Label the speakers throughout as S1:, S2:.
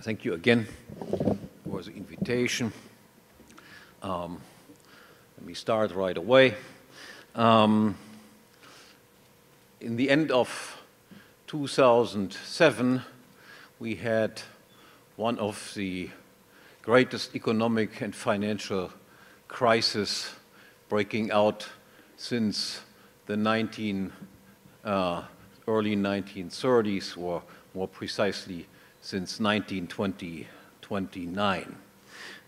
S1: Thank you again for the invitation. Let me start right away. In the end of 2007, we had one of the greatest economic and financial crises breaking out since the early 1930s, or more precisely since 1929.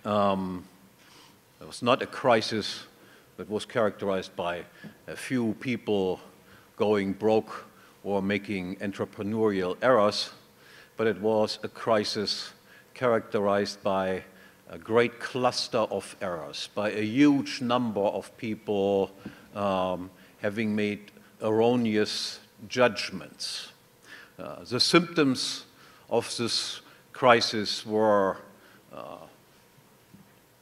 S1: It was not a crisis that was characterized by a few people going broke or making entrepreneurial errors, but it was a crisis characterized by a great cluster of errors, by a huge number of people having made erroneous judgments. The symptoms of this crisis were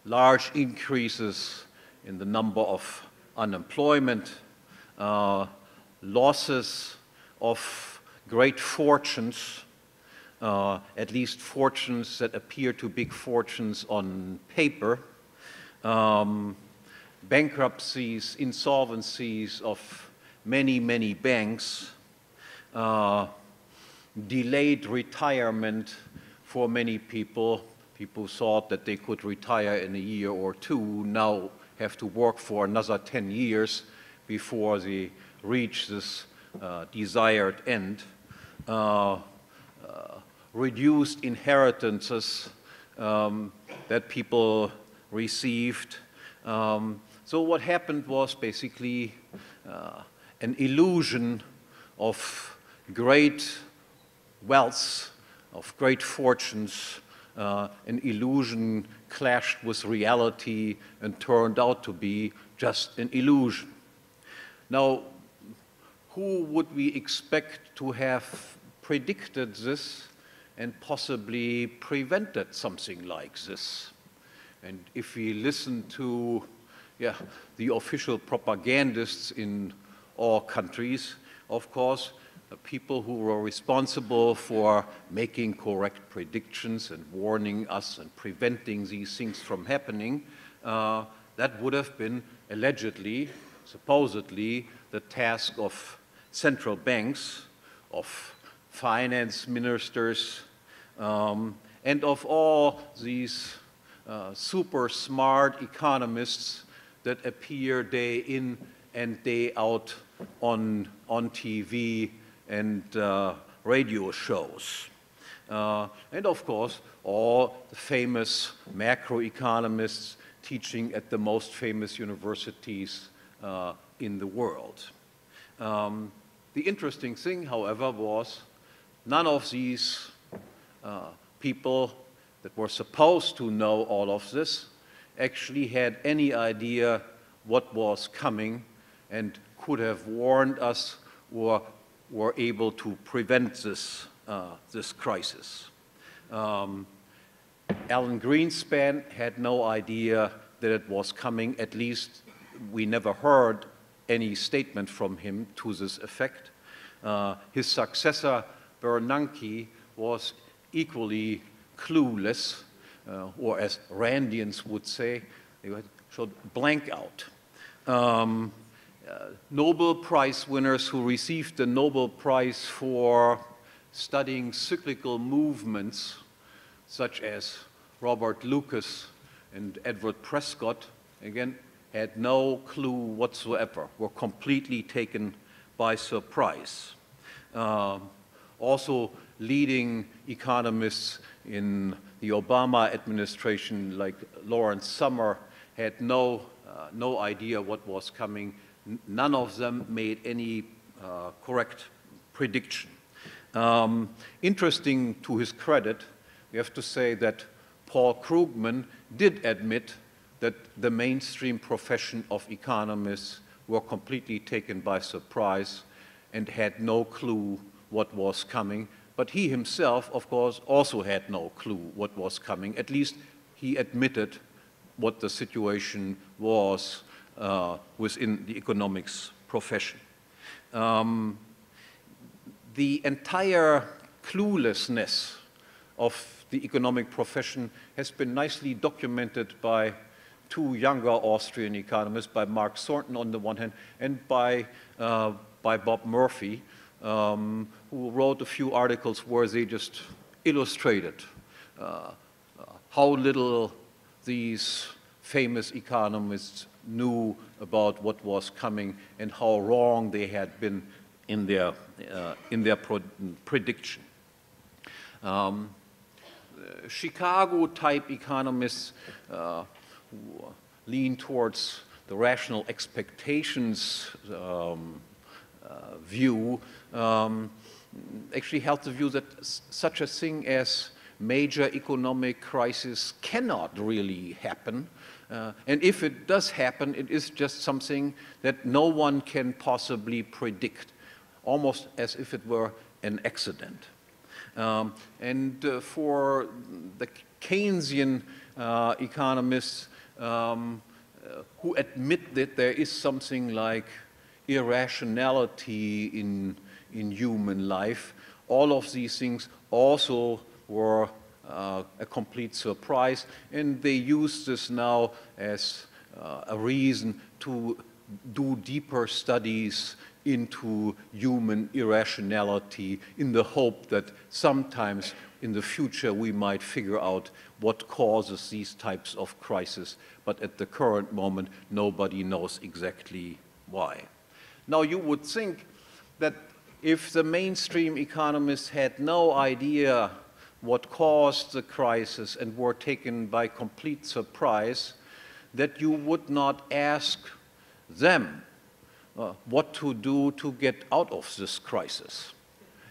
S1: large increases in the number of unemployment, losses of great fortunes, at least fortunes that appear to big fortunes on paper, bankruptcies, insolvencies of many, many banks, delayed retirement for many people. People thought that they could retire in a year or two, now have to work for another 10 years before they reach this desired end. Reduced inheritances that people received. So what happened was basically an illusion of great wealth, of great fortunes, an illusion clashed with reality and turned out to be just an illusion. Now, who would we expect to have predicted this and possibly prevented something like this? And if we listen to the official propagandists in all countries, of course, the people who were responsible for making correct predictions and warning us and preventing these things from happening, that would have been allegedly, supposedly, the task of central banks, of finance ministers, and of all these super smart economists that appear day in and day out on TV and radio shows. And of course, all the famous macroeconomists teaching at the most famous universities in the world. The interesting thing, however, was none of these people that were supposed to know all of this actually had any idea what was coming and could have warned us or were able to prevent this, this crisis. Alan Greenspan had no idea that it was coming. At least we never heard any statement from him to this effect. His successor, Bernanke, was equally clueless, or as Randians would say, they showed blank out. Nobel Prize winners who received the Nobel Prize for studying cyclical movements, such as Robert Lucas and Edward Prescott, again, had no clue whatsoever, were completely taken by surprise. Also, leading economists in the Obama administration, like Lawrence Summer, had no idea what was coming. None of them made any correct prediction. Interesting to his credit, we have to say that Paul Krugman did admit that the mainstream profession of economists were completely taken by surprise and had no clue what was coming. But he himself, of course, also had no clue what was coming. At least he admitted what the situation was within the economics profession. The entire cluelessness of the economic profession has been nicely documented by two younger Austrian economists, by Mark Thornton on the one hand, and by Bob Murphy, who wrote a few articles where they just illustrated how little these famous economists knew about what was coming and how wrong they had been in their prediction. Chicago-type economists who lean towards the rational expectations view actually held the view that such a thing as major economic crisis cannot really happen. And if it does happen, it is just something that no one can possibly predict, almost as if it were an accident. For the Keynesian economists who admit that there is something like irrationality in human life, all of these things also were a complete surprise, and they use this now as a reason to do deeper studies into human irrationality in the hope that sometimes in the future we might figure out what causes these types of crises, but at the current moment nobody knows exactly why. Now you would think that if the mainstream economists had no idea what caused the crisis and were taken by complete surprise, that you would not ask them what to do to get out of this crisis.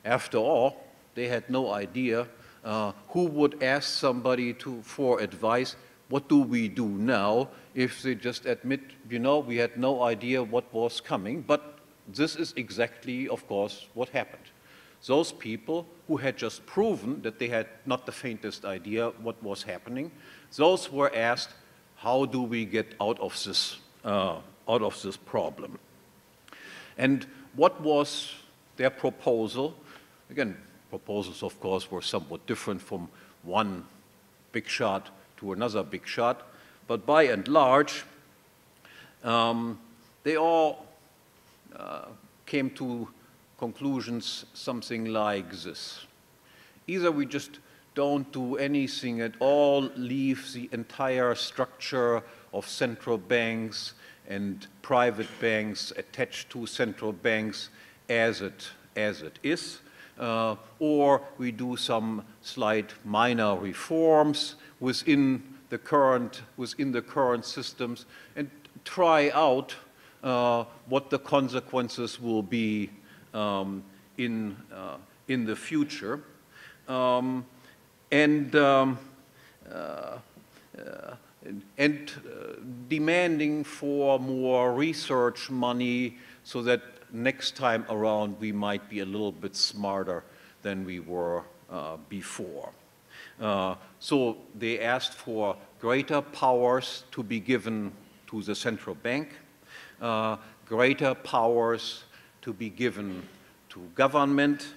S1: After all, they had no idea. Who would ask somebody for advice? What do we do now? If they just admit, you know, we had no idea what was coming, but this is exactly, of course, what happened. Those people who had just proven that they had not the faintest idea what was happening, those were asked, how do we get out of this problem? And what was their proposal? Again, proposals, of course, were somewhat different from one big shot to another big shot, but by and large, they all came to conclusions something like this. Either we just don't do anything at all, leave the entire structure of central banks and private banks attached to central banks as it is, or we do some slight minor reforms within the current systems and try out what the consequences will be in the future, and demanding for more research money so that next time around we might be a little bit smarter than we were before. So they asked for greater powers to be given to the central bank, greater powers to be given to government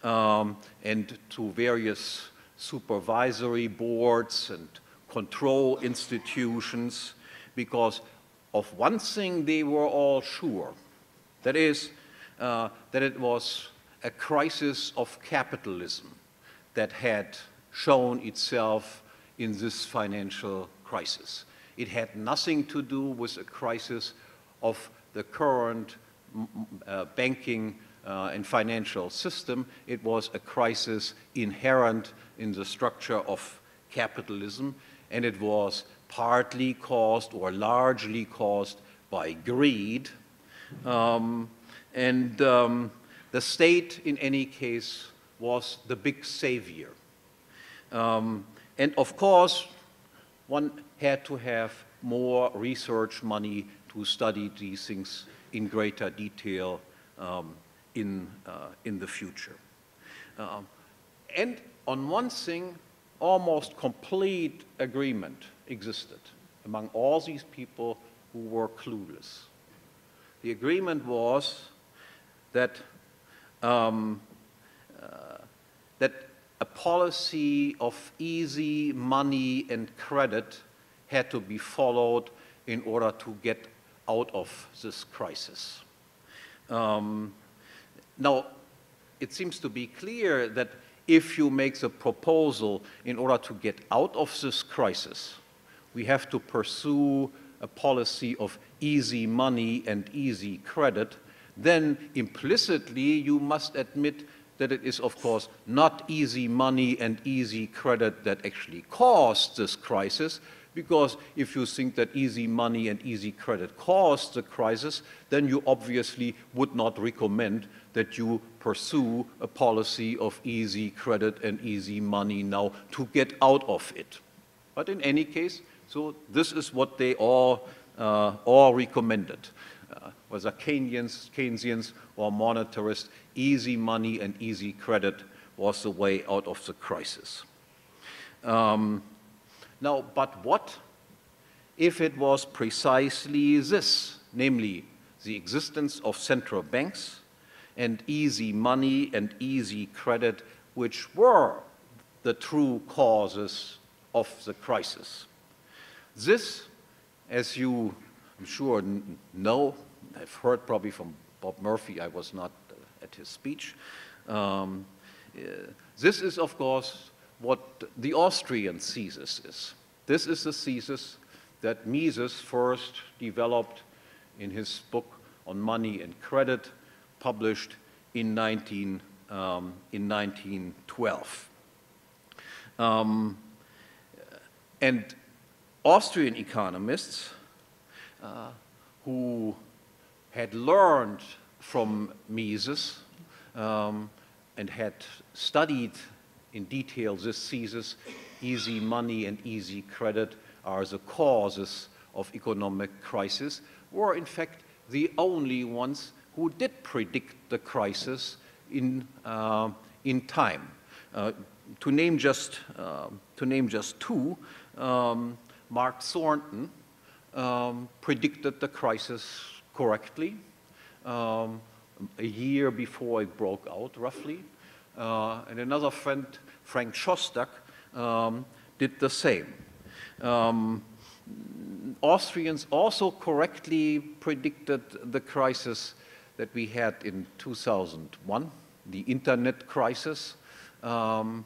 S1: and to various supervisory boards and control institutions, because of one thing they were all sure, that is, that it was a crisis of capitalism that had shown itself in this financial crisis. It had nothing to do with a crisis of the current banking and financial system. It was a crisis inherent in the structure of capitalism, and it was partly caused or largely caused by greed. The state, in any case, was the big savior. And of course, one had to have more research money to study these things in greater detail in the future. And on one thing, almost complete agreement existed among all these people who were clueless. The agreement was that, that a policy of easy money and credit had to be followed in order to get out of this crisis. Now, it seems to be clear that if you make the proposal in order to get out of this crisis, we have to pursue a policy of easy money and easy credit, then implicitly you must admit that it is, of course, not easy money and easy credit that actually caused this crisis, because if you think that easy money and easy credit caused the crisis, then you obviously would not recommend that you pursue a policy of easy credit and easy money now to get out of it. But in any case, so this is what they all recommended. Whether Keynesians or monetarists, easy money and easy credit was the way out of the crisis. Now, but what if it was precisely this, namely the existence of central banks and easy money and easy credit, which were the true causes of the crisis? This, as you, I'm sure, know, I've heard probably from Bob Murphy, I was not at his speech. This is, of course, what the Austrian thesis is. This is the thesis that Mises first developed in his book on money and credit, published in 1912. And Austrian economists who had learned from Mises and had studied in detail this thesis, easy money and easy credit are the causes of economic crisis, were in fact the only ones who did predict the crisis in time. To name just two, Mark Thornton predicted the crisis correctly a year before it broke out, roughly. And another friend, Frank Shostak, did the same. Austrians also correctly predicted the crisis that we had in 2001, the internet crisis. And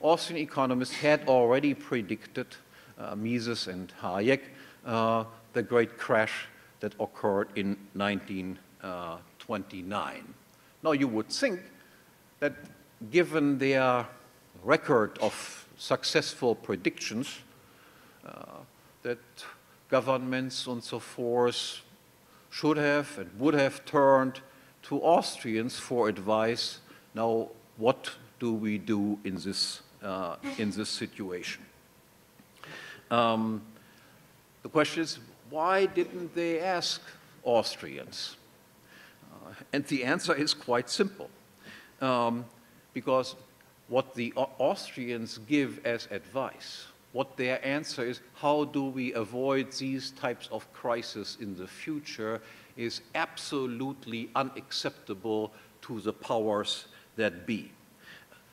S1: Austrian economists had already predicted, Mises and Hayek, the great crash that occurred in 1929. Now you would think that given their record of successful predictions, that governments and so forth should have and would have turned to Austrians for advice. Now, what do we do in this situation? The question is, why didn't they ask Austrians? And the answer is quite simple. Because what the Austrians give as advice, what their answer is, how do we avoid these types of crises in the future, is absolutely unacceptable to the powers that be.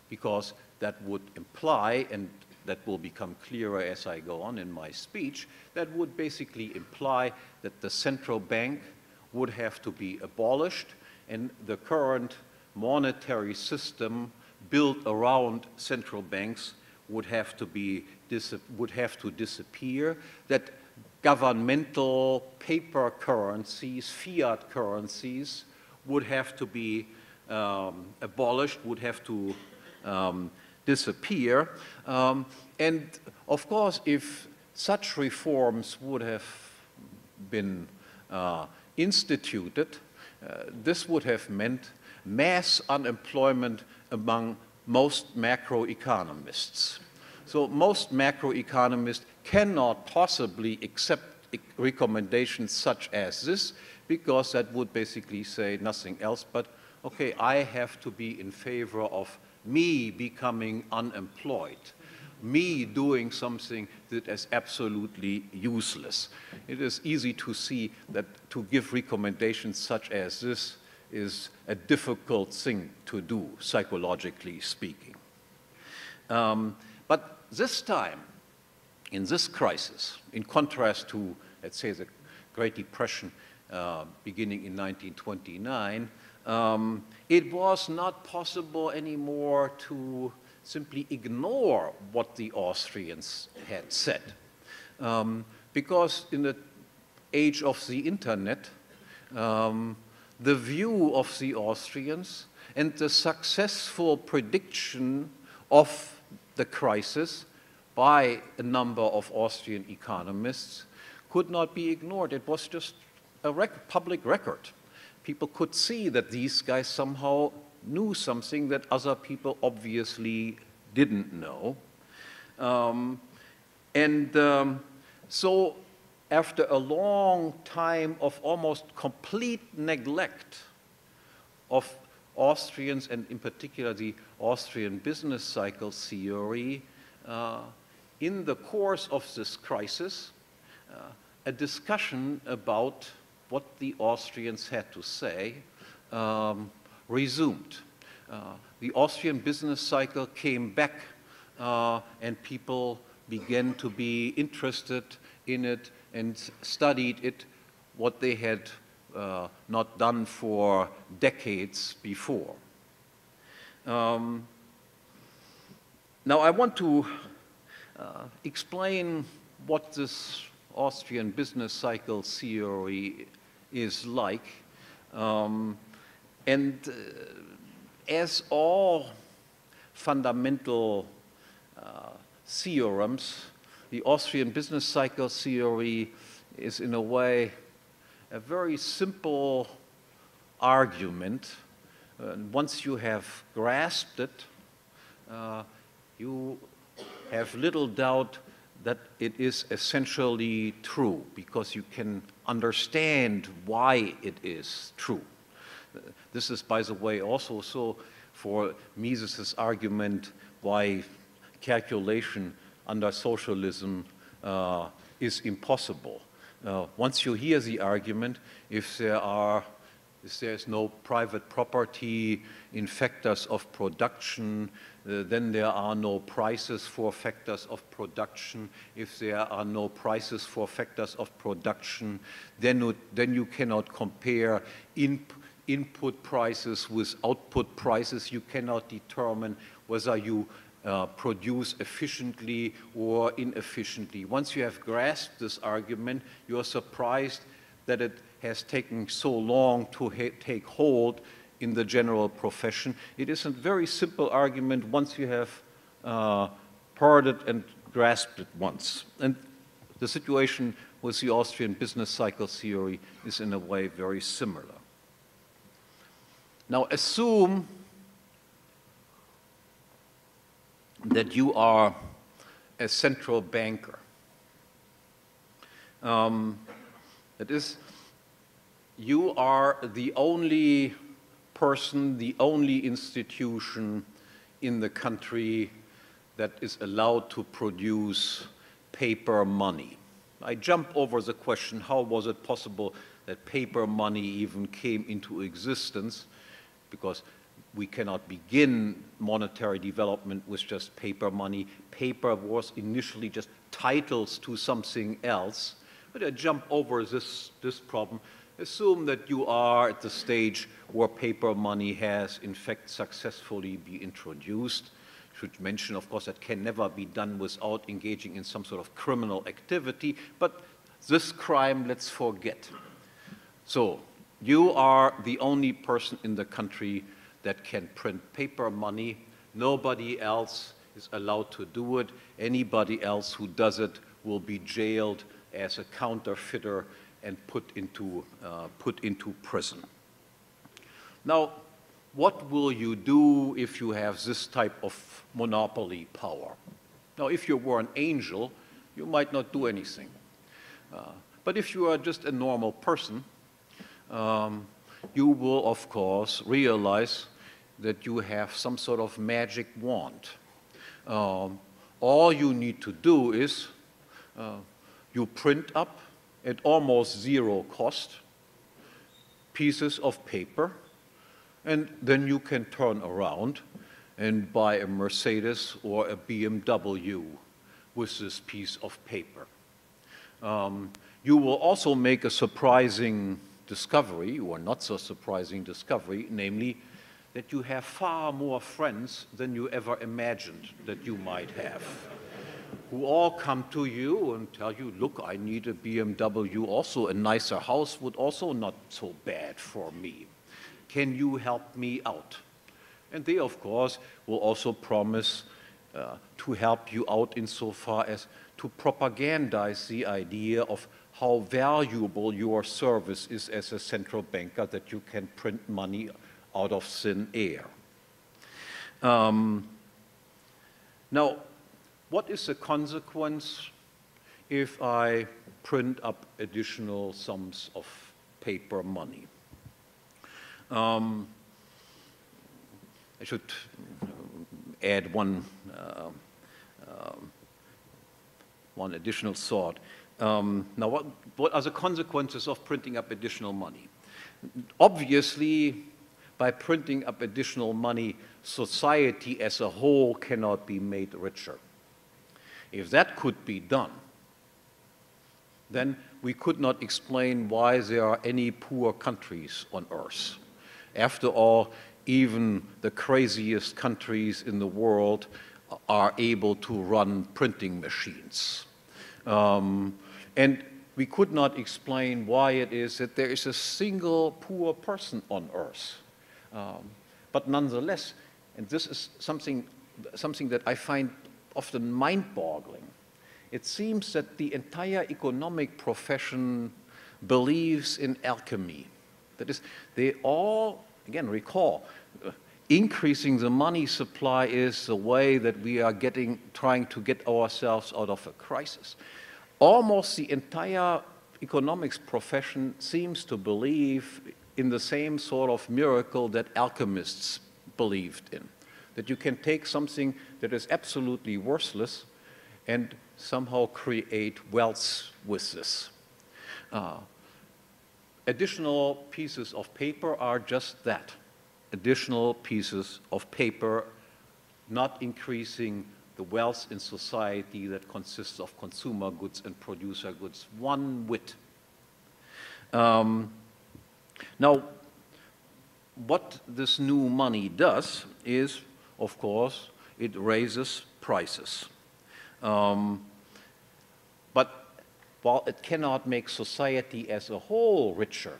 S1: Because that would imply, and that will become clearer as I go on in my speech, that would basically imply that the central bank would have to be abolished and the current monetary system built around central banks would have to disappear, that governmental paper currencies, fiat currencies, would have to be abolished, would have to disappear. And of course, if such reforms would have been instituted, this would have meant mass unemployment among most macroeconomists. So most macroeconomists cannot possibly accept recommendations such as this, because that would basically say nothing else but, okay, I have to be in favor of me becoming unemployed, me doing something that is absolutely useless. It is easy to see that to give recommendations such as this is a difficult thing to do, psychologically speaking. But this time, in this crisis, in contrast to, let's say, the Great Depression beginning in 1929, it was not possible anymore to simply ignore what the Austrians had said. Because in the age of the internet, the view of the Austrians and the successful prediction of the crisis by a number of Austrian economists could not be ignored. It was just a public record. People could see that these guys somehow knew something that other people obviously didn't know. So after a long time of almost complete neglect of Austrians, and in particular the Austrian business cycle theory, in the course of this crisis, a discussion about what the Austrians had to say resumed. The Austrian business cycle came back and people began to be interested in it and studied it, what they had not done for decades before. Now I want to explain what this Austrian business cycle theory is like. As all fundamental theorems, the Austrian business cycle theory is in a way a very simple argument. Once you have grasped it, you have little doubt that it is essentially true, because you can understand why it is true. This is, by the way, also so for Mises's argument why calculation under socialism is impossible. Once you hear the argument, if there is no private property in factors of production, then there are no prices for factors of production. If there are no prices for factors of production, then you cannot compare input prices with output prices. You cannot determine whether you produce efficiently or inefficiently. Once you have grasped this argument, you are surprised that it has taken so long to take hold in the general profession. It is a very simple argument once you have heard it and grasped it once. And the situation with the Austrian business cycle theory is in a way very similar. Now assume that you are a central banker. That is, you are the only person, the only institution in the country that is allowed to produce paper money. I jump over the question, how was it possible that paper money even came into existence? Because we cannot begin monetary development with just paper money. Paper was initially just titles to something else. But I jump over this problem. Assume that you are at the stage where paper money has, in fact, successfully been introduced. Should mention, of course, that can never be done without engaging in some sort of criminal activity. But this crime, let's forget. So you are the only person in the country that can print paper money. Nobody else is allowed to do it. Anybody else who does it will be jailed as a counterfeiter and put into prison. Now, what will you do if you have this type of monopoly power? Now, if you were an angel, you might not do anything. But if you are just a normal person, you will, of course, realize that you have some sort of magic wand. All you need to do is you print up at almost zero cost pieces of paper, and then you can turn around and buy a Mercedes or a BMW with this piece of paper. You will also make a surprising discovery, or not so surprising discovery, namely that you have far more friends than you ever imagined that you might have, who all come to you and tell you, look, I need a BMW also, a nicer house would also not so bad for me. Can you help me out? And they, of course, will also promise to help you out insofar as to propagandize the idea of how valuable your service is as a central banker, that you can print money out of thin air. Now, what is the consequence if I print up additional sums of paper money? I should add one additional thought. Now, what are the consequences of printing up additional money? Obviously, by printing up additional money, society as a whole cannot be made richer. If that could be done, then we could not explain why there are any poor countries on earth. After all, even the craziest countries in the world are able to run printing machines. And we could not explain why it is that there is a single poor person on earth. But nonetheless, and this is something that I find often mind-boggling, it seems that the entire economic profession believes in alchemy. That is, they all, again, recall, increasing the money supply is the way that we are trying to get ourselves out of a crisis. Almost the entire economics profession seems to believe in the same sort of miracle that alchemists believed in, that you can take something that is absolutely worthless and somehow create wealth with this. Additional pieces of paper are just that, additional pieces of paper, not increasing the wealth in society that consists of consumer goods and producer goods one whit. Now, what this new money does is, of course, it raises prices. But while it cannot make society as a whole richer,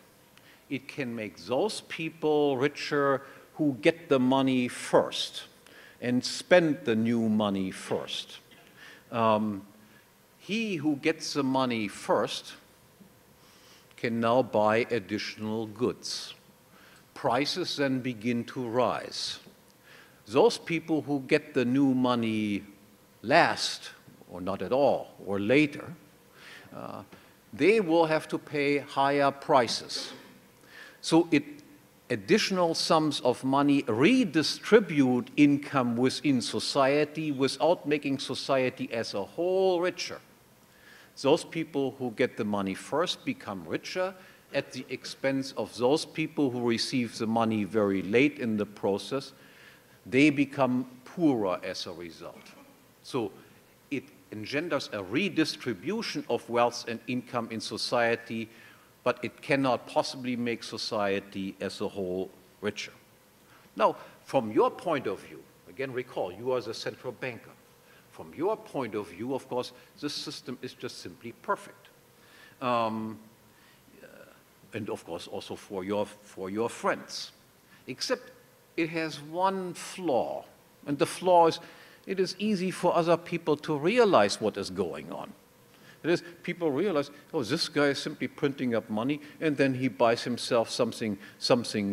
S1: it can make those people richer who get the money first and spend the new money first. He who gets the money first can now buy additional goods. Prices then begin to rise. Those people who get the new money last, or not at all, or later, they will have to pay higher prices. So additional sums of money redistribute income within society without making society as a whole richer. Those people who get the money first become richer at the expense of those people who receive the money very late in the process. They become poorer as a result. So it engenders a redistribution of wealth and income in society, but it cannot possibly make society as a whole richer. Now, from your point of view, again, recall, you are the central banker. From your point of view, of course, this system is just simply perfect. And of course, also for your friends. Except it has one flaw, and the flaw is it is easy for other people to realize what is going on. That is, people realize, oh, this guy is simply printing up money, and then he buys himself something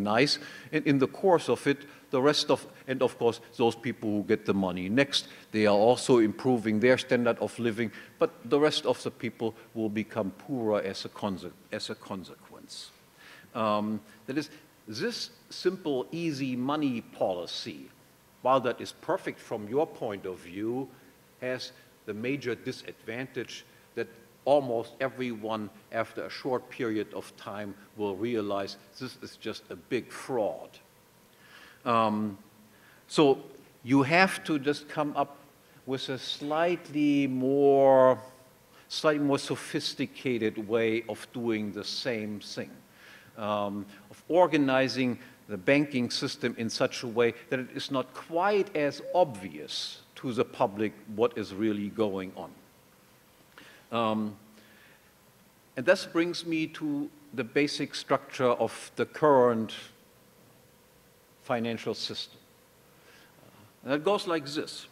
S1: nice, and in the course of it, the rest of, and of course, those people who get the money next, they are also improving their standard of living, but the rest of the people will become poorer as a consequence. That is, this simple, easy money policy, while that is perfect from your point of view, has the major disadvantage that almost everyone, after a short period of time, will realize this is just a big fraud. So you have to just come up with a slightly more sophisticated way of doing the same thing, of organizing the banking system in such a way that it is not quite as obvious to the public what is really going on. And this brings me to the basic structure of the current financial system. And it goes like this.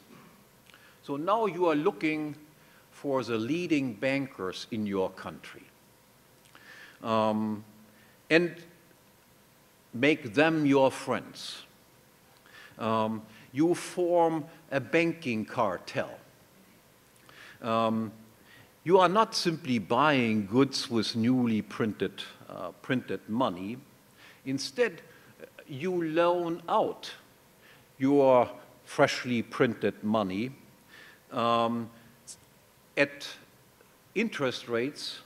S1: So now you are looking for the leading bankers in your country. And make them your friends. You form a banking cartel. You are not simply buying goods with newly printed money. Instead, you loan out your freshly printed money at interest rates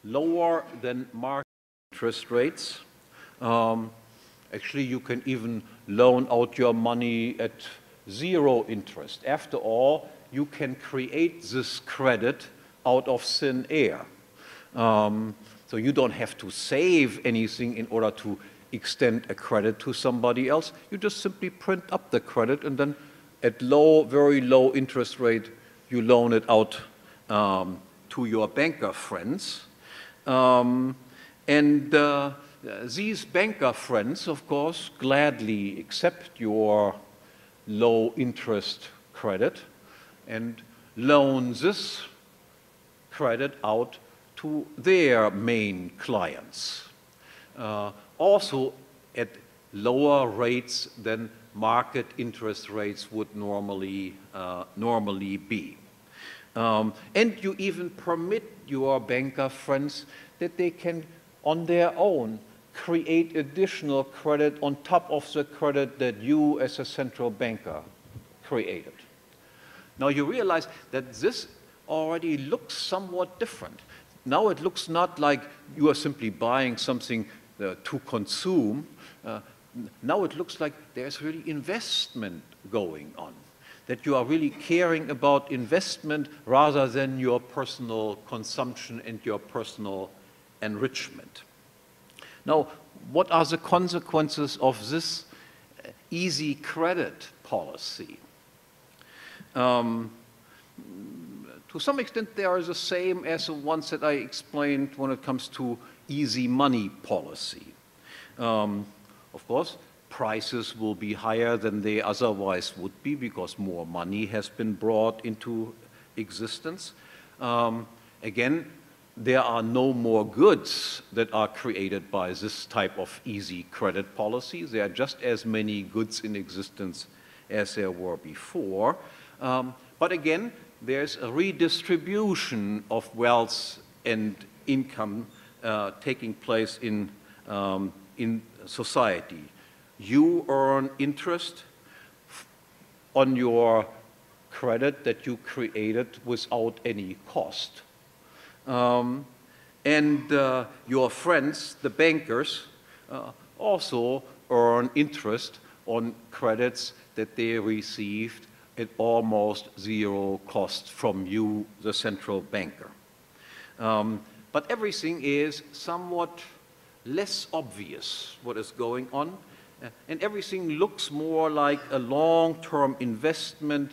S1: lower than market interest rates. Actually, you can even loan out your money at zero interest. After all, you can create this credit out of thin air. So you don't have to save anything in order to extend a credit to somebody else. You just simply print up the credit, and then at very low interest rate, you loan it out to your banker friends. These banker friends, of course, gladly accept your low interest credit and loan this credit out to their main clients. Also at lower rates than market interest rates would normally be. And you even permit your banker friends that they can, on their own, create additional credit on top of the credit that you as a central banker created. Now you realize that this already looks somewhat different. Now it looks not like you are simply buying something to consume. Now it looks like there's really investment going on, that you are really caring about investment rather than your personal consumption and your personal enrichment. Now, what are the consequences of this easy credit policy? To some extent, they are the same as the ones that I explained when it comes to easy money policy. Of course, prices will be higher than they otherwise would be because more money has been brought into existence. Again, there are no more goods that are created by this type of easy credit policy. There are just as many goods in existence as there were before. But again, there's a redistribution of wealth and income taking place in society. You earn interest on your credit that you created without any cost. Your friends, the bankers, also earn interest on credits that they received at almost zero cost from you, the central banker. But everything is somewhat less obvious what is going on, and everything looks more like a long-term investment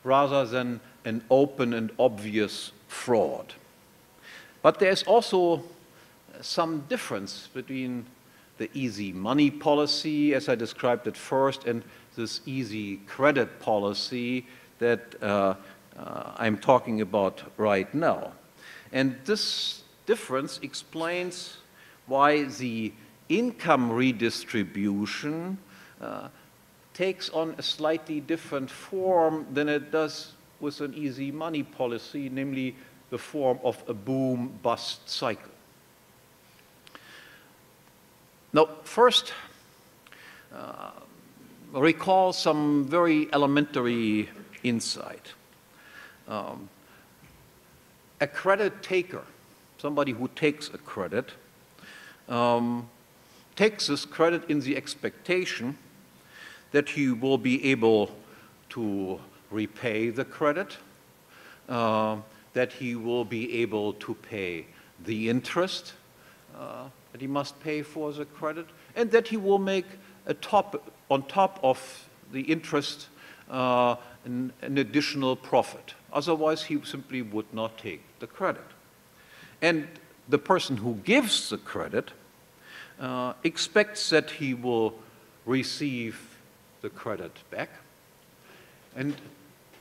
S1: rather than an open and obvious fraud. But there's also some difference between the easy money policy, as I described at first, and this easy credit policy that I'm talking about right now. And this difference explains why the income redistribution takes on a slightly different form than it does with an easy money policy, namely the form of a boom-bust cycle. Now, first, recall some very elementary insight. A credit taker, somebody who takes a credit, takes this credit in the expectation that he will be able to repay the credit, that he will be able to pay the interest that he must pay for the credit, and that he will make on top of the interest an additional profit. Otherwise, he simply would not take the credit. And the person who gives the credit expects that he will receive the credit back and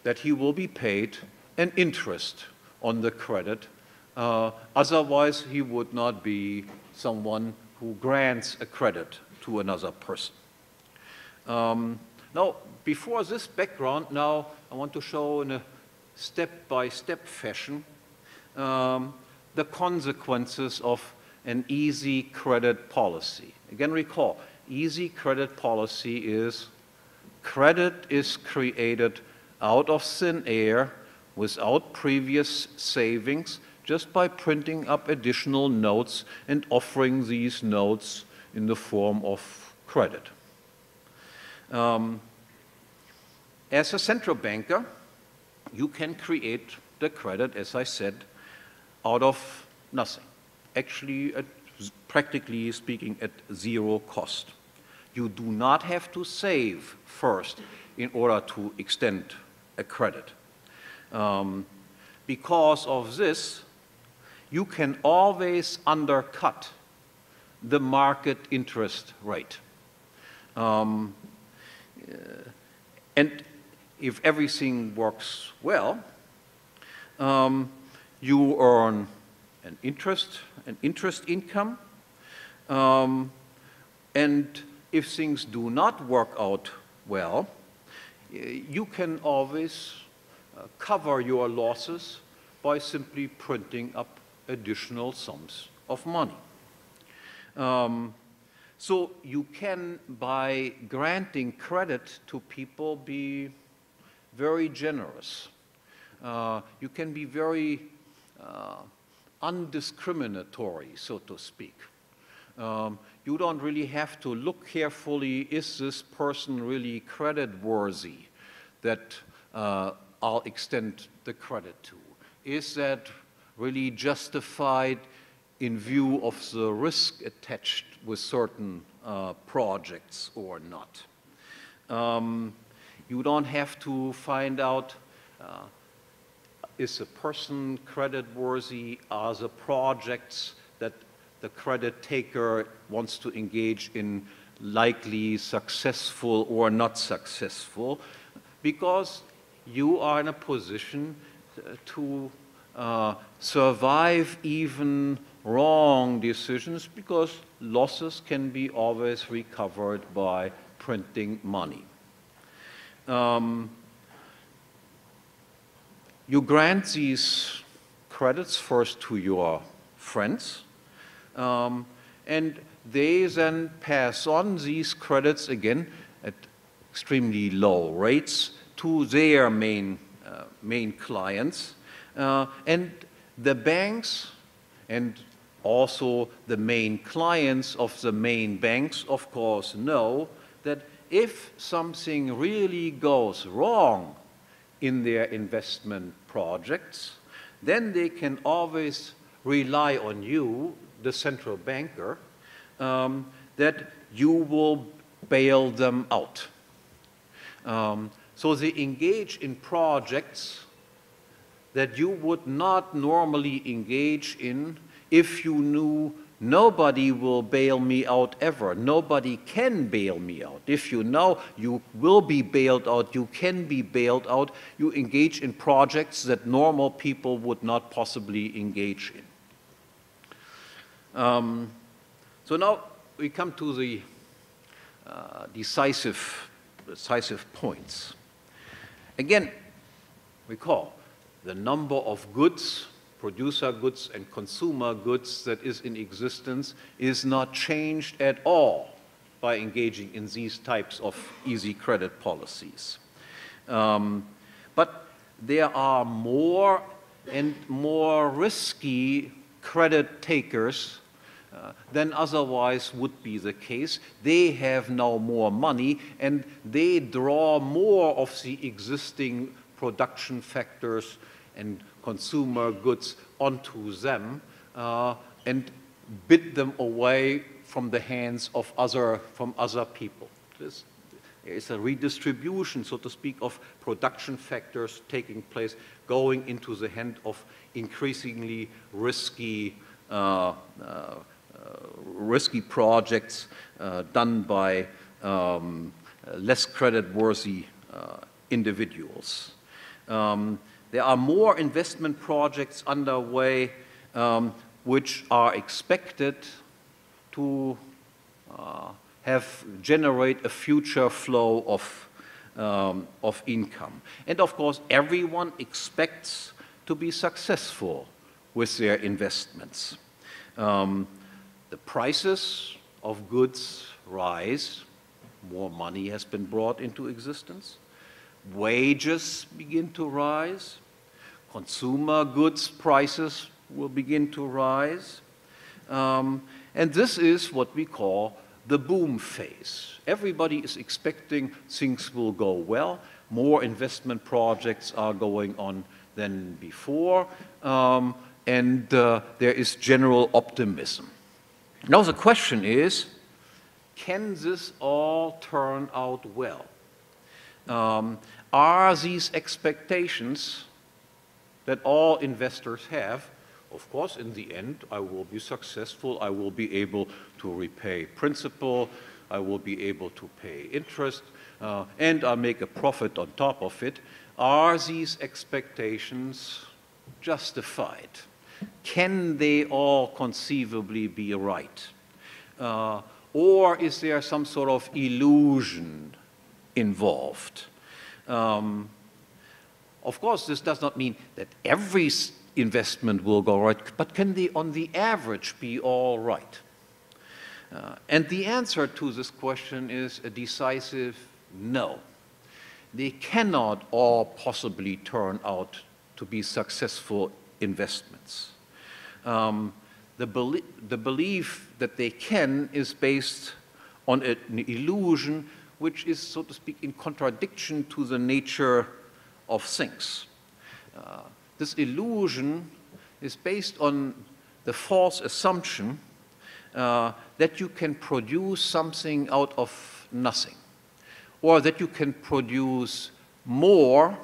S1: that he will be paid an interest on the credit. Otherwise, he would not be someone who grants a credit to another person. Now, before this background, now I want to show in a step-by-step fashion the consequences of an easy credit policy. Again, recall, easy credit policy is credit is created out of thin air without previous savings, just by printing up additional notes and offering these notes in the form of credit. As a central banker, you can create the credit, as I said, out of nothing. Actually, practically speaking, at zero cost. You do not have to save first in order to extend a credit. Because of this, you can always undercut the market interest rate. And if everything works well, you earn an interest income, and if things do not work out well, you can always cover your losses by simply printing up additional sums of money. So you can, by granting credit to people, be very generous. You can be very undiscriminatory, so to speak. You don't really have to look carefully, is this person really credit-worthy that I'll extend the credit to? Is that really justified in view of the risk attached with certain projects or not? You don't have to find out, is a person credit-worthy? Are the projects that the credit taker wants to engage in likely successful or not successful? Because you are in a position to survive even wrong decisions, because losses can be always recovered by printing money. You grant these credits first to your friends, and they then pass on these credits again at extremely low rates to their main clients. And the banks and also the main clients of the main banks, of course, know that if something really goes wrong in their investment projects, then they can always rely on you, the central banker, that you will bail them out. So they engage in projects that you would not normally engage in if you knew nobody will bail me out ever. Nobody can bail me out. If you know you will be bailed out, you can be bailed out, you engage in projects that normal people would not possibly engage in. So now we come to the decisive points. Again, recall, the number of goods, producer goods and consumer goods that is in existence is not changed at all by engaging in these types of easy credit policies. But there are more and more risky credit takers than otherwise would be the case. They have now more money, and they draw more of the existing production factors and consumer goods onto them and bid them away from the hands of other people. There is a redistribution, so to speak, of production factors taking place, going into the hand of increasingly risky projects done by less creditworthy individuals. There are more investment projects underway which are expected to generate a future flow of income. And of course, everyone expects to be successful with their investments. The prices of goods rise. More money has been brought into existence. Wages begin to rise. Consumer goods prices will begin to rise. And this is what we call the boom phase. Everybody is expecting things will go well. More investment projects are going on than before. And there is general optimism. Now the question is, can this all turn out well? Are these expectations that all investors have, of course, in the end, I will be successful, I will be able to repay principal, I will be able to pay interest, and I'll make a profit on top of it. Are these expectations justified? Can they all conceivably be right? Or is there some sort of illusion involved? Of course, this does not mean that every investment will go right, but can they, on the average, be all right? And the answer to this question is a decisive no. They cannot all possibly turn out to be successful investments. The belief that they can is based on an illusion which is, so to speak, in contradiction to the nature of things. This illusion is based on the false assumption that you can produce something out of nothing, or that you can produce more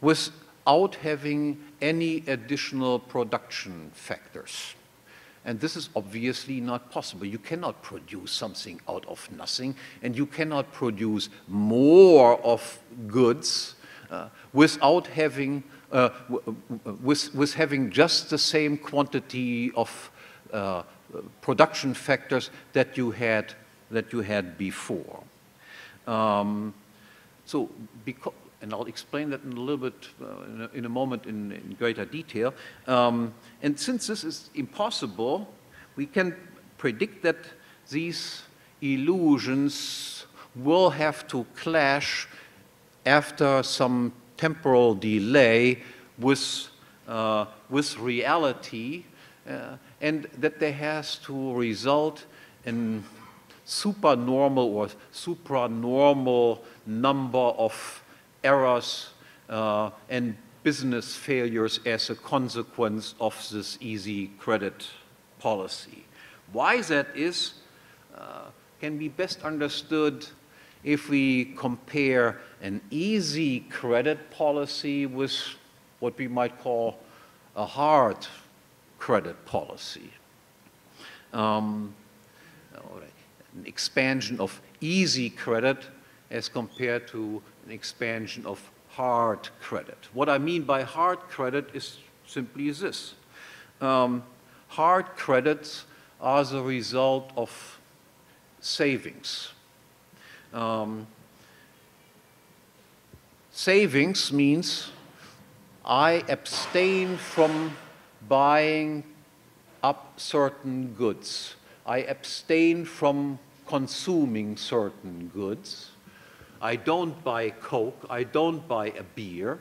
S1: without having any additional production factors. And this is obviously not possible. You cannot produce something out of nothing, and you cannot produce more of goods without having with having just the same quantity of production factors that you had before. And I'll explain that in a little bit in a moment in greater detail. And since this is impossible, we can predict that these illusions will have to clash after some temporal delay with reality, and that there has to result in supernormal or supranormal number of errors and business failures as a consequence of this easy credit policy. Why that is can be best understood if we compare an easy credit policy with what we might call a hard credit policy. An expansion of easy credit as compared to an expansion of hard credit. What I mean by hard credit is simply this. Hard credits are the result of savings. Savings means I abstain from buying up certain goods. I abstain from consuming certain goods. I don't buy Coke, I don't buy a beer,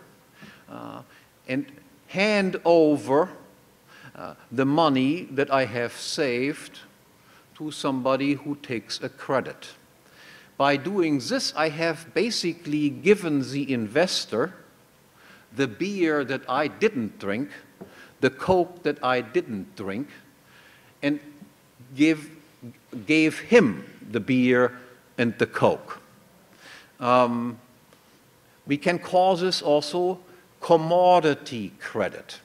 S1: and hand over the money that I have saved to somebody who takes a credit. By doing this, I have basically given the investor the beer that I didn't drink, the Coke that I didn't drink, and gave him the beer and the Coke. We can call this also commodity credit.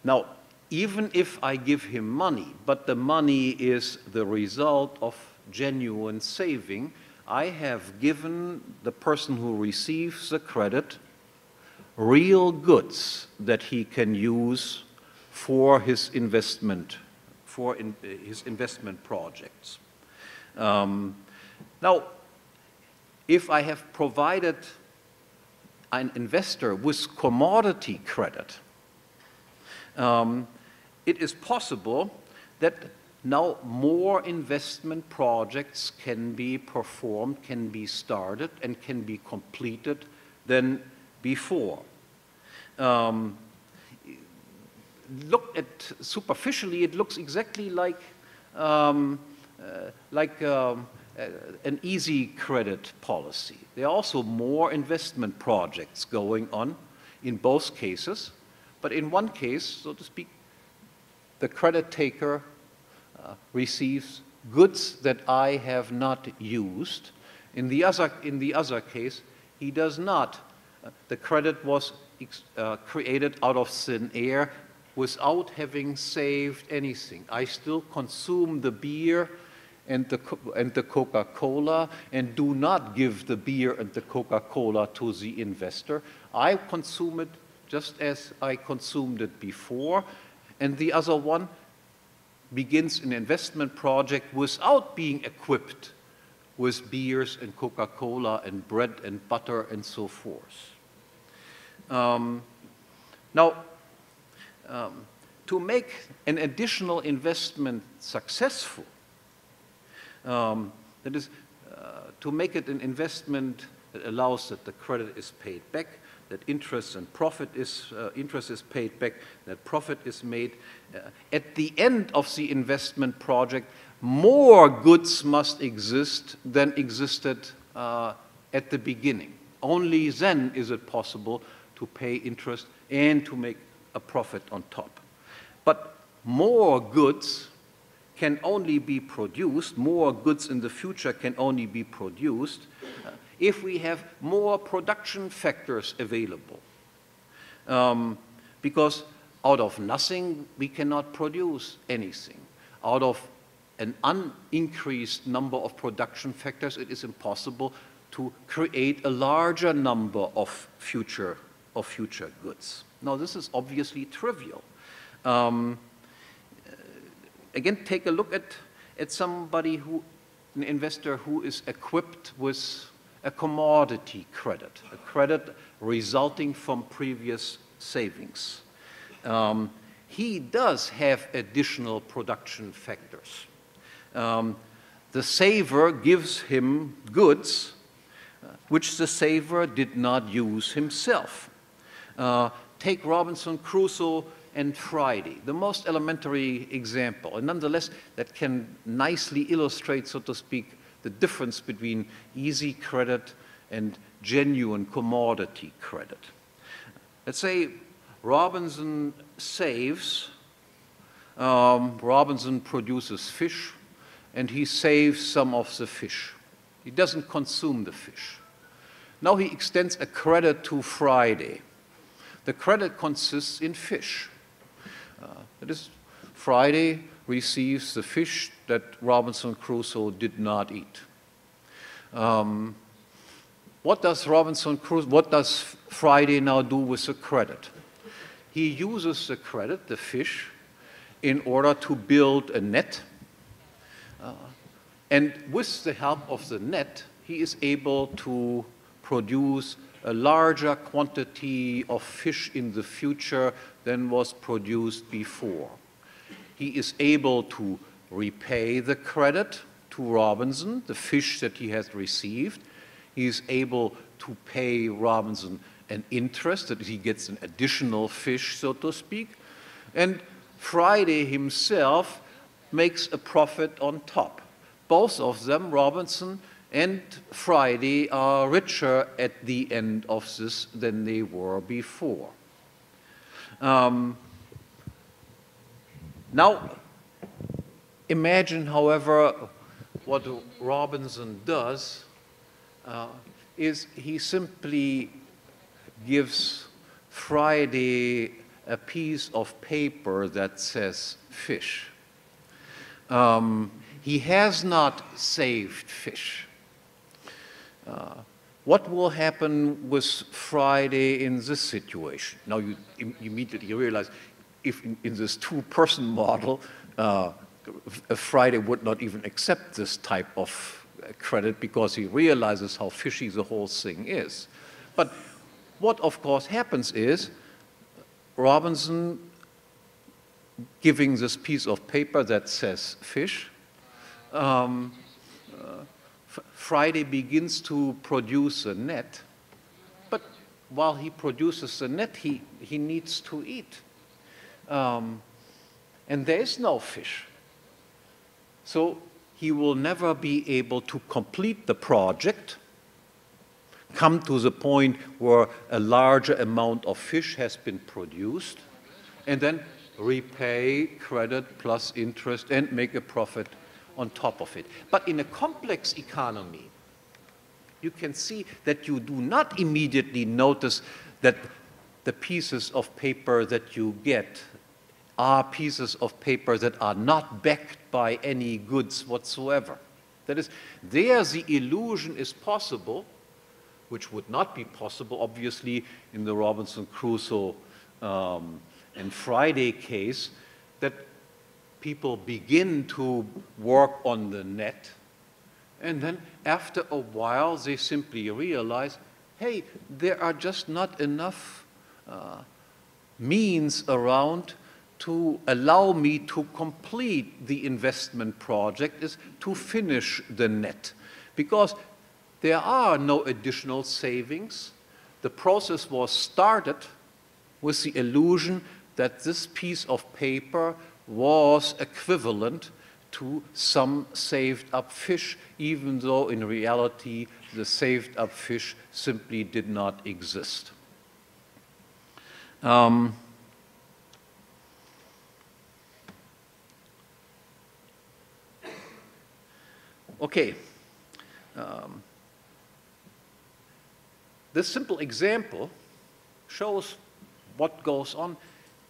S1: Now, even if I give him money, but the money is the result of genuine saving, I have given the person who receives the credit real goods that he can use for his investment, his investment projects. Now, if I have provided an investor with commodity credit, it is possible that now more investment projects can be performed, can be started, and can be completed than before. Look at superficially, it looks exactly like an easy credit policy. There are also more investment projects going on in both cases, but in one case, so to speak, the credit taker receives goods that I have not used. In the other case, he does not. The credit was created out of thin air without having saved anything. I still consume the beer and the Coca-Cola and do not give the beer and the Coca-Cola to the investor. I consume it just as I consumed it before, and the other one begins an investment project without being equipped with beers and Coca-Cola and bread and butter and so forth. Now, to make an additional investment successful, that is, to make it an investment that allows that the credit is paid back, that interest and profit is paid back, that profit is made. At the end of the investment project, more goods must exist than existed at the beginning. Only then is it possible to pay interest and to make a profit on top. But more goods can only be produced, more goods in the future can only be produced if we have more production factors available. Because out of nothing, we cannot produce anything. Out of an unincreased number of production factors, it is impossible to create a larger number of future goods. Now, this is obviously trivial. Again, take a look at somebody an investor who is equipped with a commodity credit, a credit resulting from previous savings. He does have additional production factors. The saver gives him goods which the saver did not use himself. Take Robinson Crusoe and Friday, the most elementary example, and nonetheless that can nicely illustrate, so to speak, the difference between easy credit and genuine commodity credit. Let's say Robinson saves, Robinson produces fish, and he saves some of the fish. He doesn't consume the fish. Now he extends a credit to Friday. The credit consists in fish. That is, Friday receives the fish that Robinson Crusoe did not eat. What does Friday now do with the credit? He uses the credit, the fish, in order to build a net. And with the help of the net, he is able to produce a larger quantity of fish in the future than was produced before. He is able to repay the credit to Robinson, the fish that he has received. He is able to pay Robinson an interest, that he gets an additional fish, so to speak. And Friday himself makes a profit on top. Both of them, Robinson and Friday, are richer at the end of this than they were before. Now, imagine, however, what Robinson does is he simply gives Friday a piece of paper that says fish. He has not saved fish. What will happen with Friday in this situation? Now you immediately realize if in this two-person model, Friday would not even accept this type of credit because he realizes how fishy the whole thing is. But what of course happens is Robinson giving this piece of paper that says fish, Friday begins to produce a net, but while he produces the net, he needs to eat. And there is no fish. So he will never be able to complete the project, come to the point where a larger amount of fish has been produced, and then repay credit plus interest and make a profit on top of it. But in a complex economy, you can see that you do not immediately notice that the pieces of paper that you get are pieces of paper that are not backed by any goods whatsoever. That is, there the illusion is possible, which would not be possible, obviously, in the Robinson Crusoe and Friday case, that people begin to work on the net, and then after a while they simply realize, hey, there are just not enough means around to allow me to complete the investment project, is to finish the net. Because there are no additional savings. The process was started with the illusion that this piece of paper was equivalent to some saved up fish, even though in reality the saved up fish simply did not exist. Okay. This simple example shows what goes on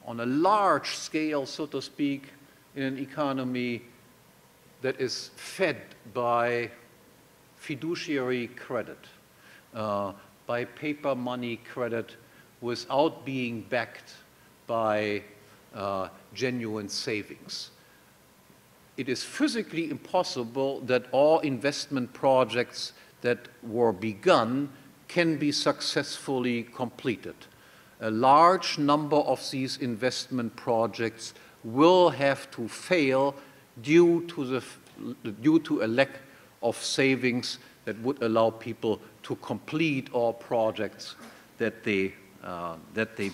S1: a large scale, so to speak, in an economy that is fed by fiduciary credit, by paper money credit without being backed by genuine savings. It is physically impossible that all investment projects that were begun can be successfully completed. A large number of these investment projects will have to fail due to a lack of savings that would allow people to complete all projects that they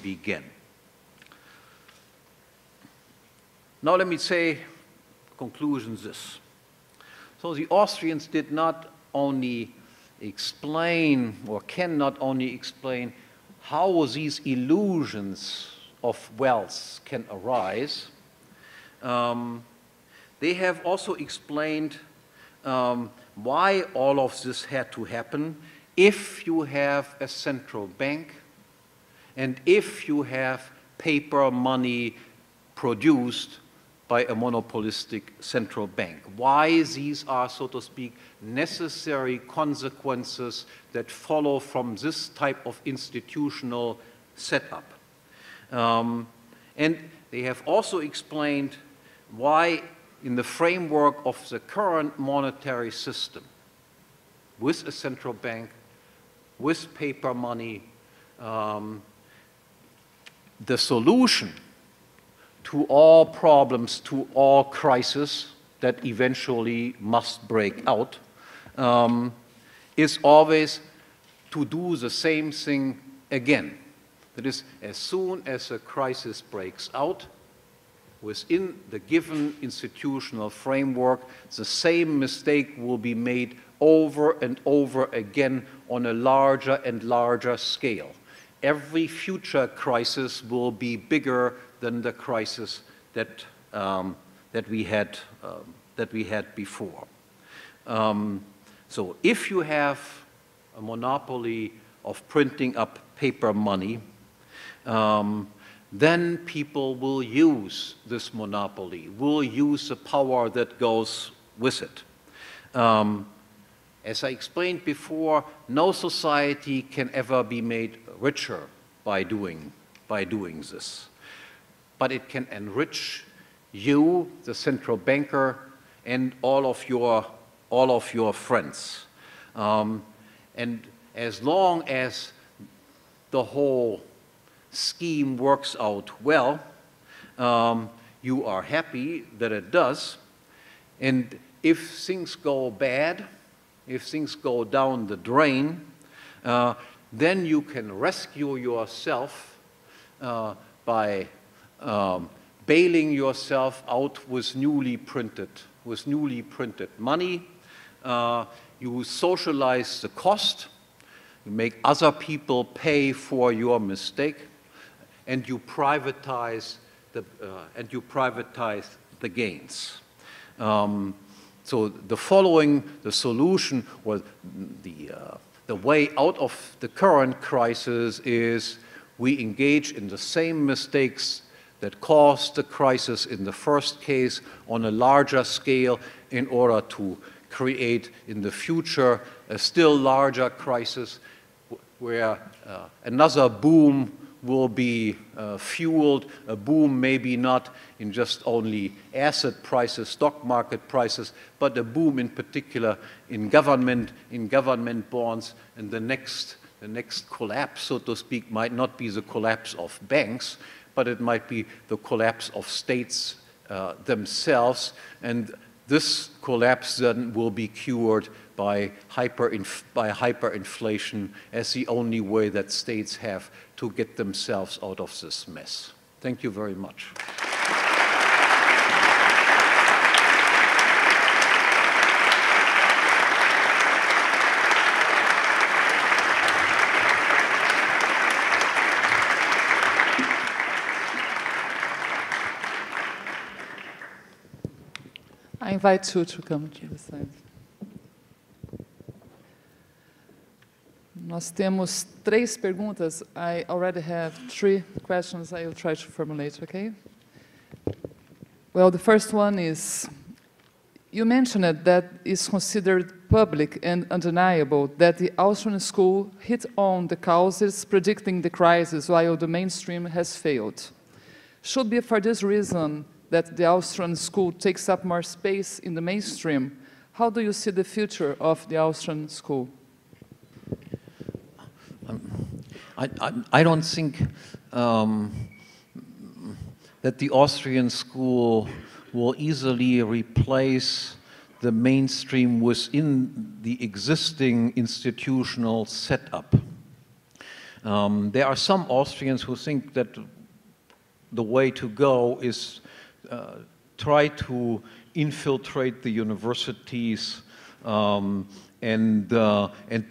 S1: begin. Now let me say, conclusions this. So the Austrians did not only explain, or cannot only explain, how these illusions of wealth can arise. They have also explained why all of this had to happen if you have a central bank and if you have paper money produced by a monopolistic central bank. Why these are, so to speak, necessary consequences that follow from this type of institutional setup. And they have also explained why, in the framework of the current monetary system, with a central bank, with paper money, the solution to all problems, to all crises that eventually must break out, is always to do the same thing again. That is, as soon as a crisis breaks out, within the given institutional framework, the same mistake will be made over and over again on a larger and larger scale. Every future crisis will be bigger than the crisis that we had before. So if you have a monopoly of printing up paper money, then people will use this monopoly, will use the power that goes with it. As I explained before, no society can ever be made richer by doing this. But it can enrich you, the central banker, and all of your friends. And as long as the whole scheme works out well, you are happy that it does. And if things go bad, if things go down the drain, then you can rescue yourself by bailing yourself out with newly printed money. You socialize the cost, you make other people pay for your mistake, and you privatize the gains. So the solution, or the way out of the current crisis is we engage in the same mistakes that caused the crisis in the first case on a larger scale in order to create in the future a still larger crisis where another boom will be fueled, a boom maybe not in just only asset prices, stock market prices, but a boom in particular in government bonds. And the next collapse, so to speak, might not be the collapse of banks, but it might be the collapse of states themselves. And this collapse then will be cured by hyperinflation as the only way that states have to get themselves out of this mess. Thank you very much.
S2: I invite you to come to the side. Nós temos 3 perguntas. I already have 3 questions I will try to formulate, okay? Well, the first one is, you mentioned that it's considered public and undeniable that the Austrian school hit on the causes predicting the crisis while the mainstream has failed. Should be for this reason that the Austrian school takes up more space in the mainstream. How do you see the future of the Austrian school?
S1: I don't think that the Austrian school will easily replace the mainstream within the existing institutional setup. There are some Austrians who think that the way to go is try to infiltrate the universities and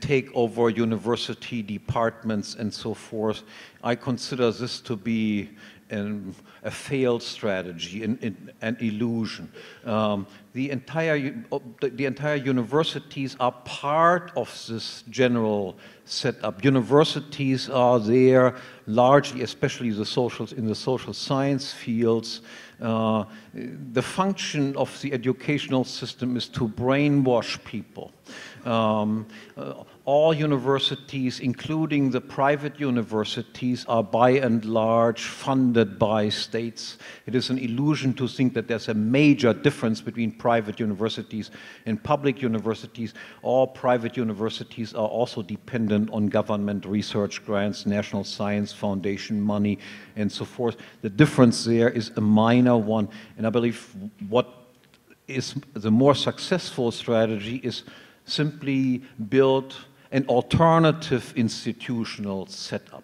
S1: take over university departments and so forth. I consider this to be a failed strategy, an illusion. The entire universities are part of this general setup. Universities are there largely, especially in the social science fields. The function of the educational system is to brainwash people. All universities, including the private universities, are by and large funded by states. It is an illusion to think that there's a major difference between private universities and public universities. All private universities are also dependent on government research grants, National Science Foundation money, and so forth. The difference there is a minor one, and I believe what is the more successful strategy is simply build an alternative institutional setup.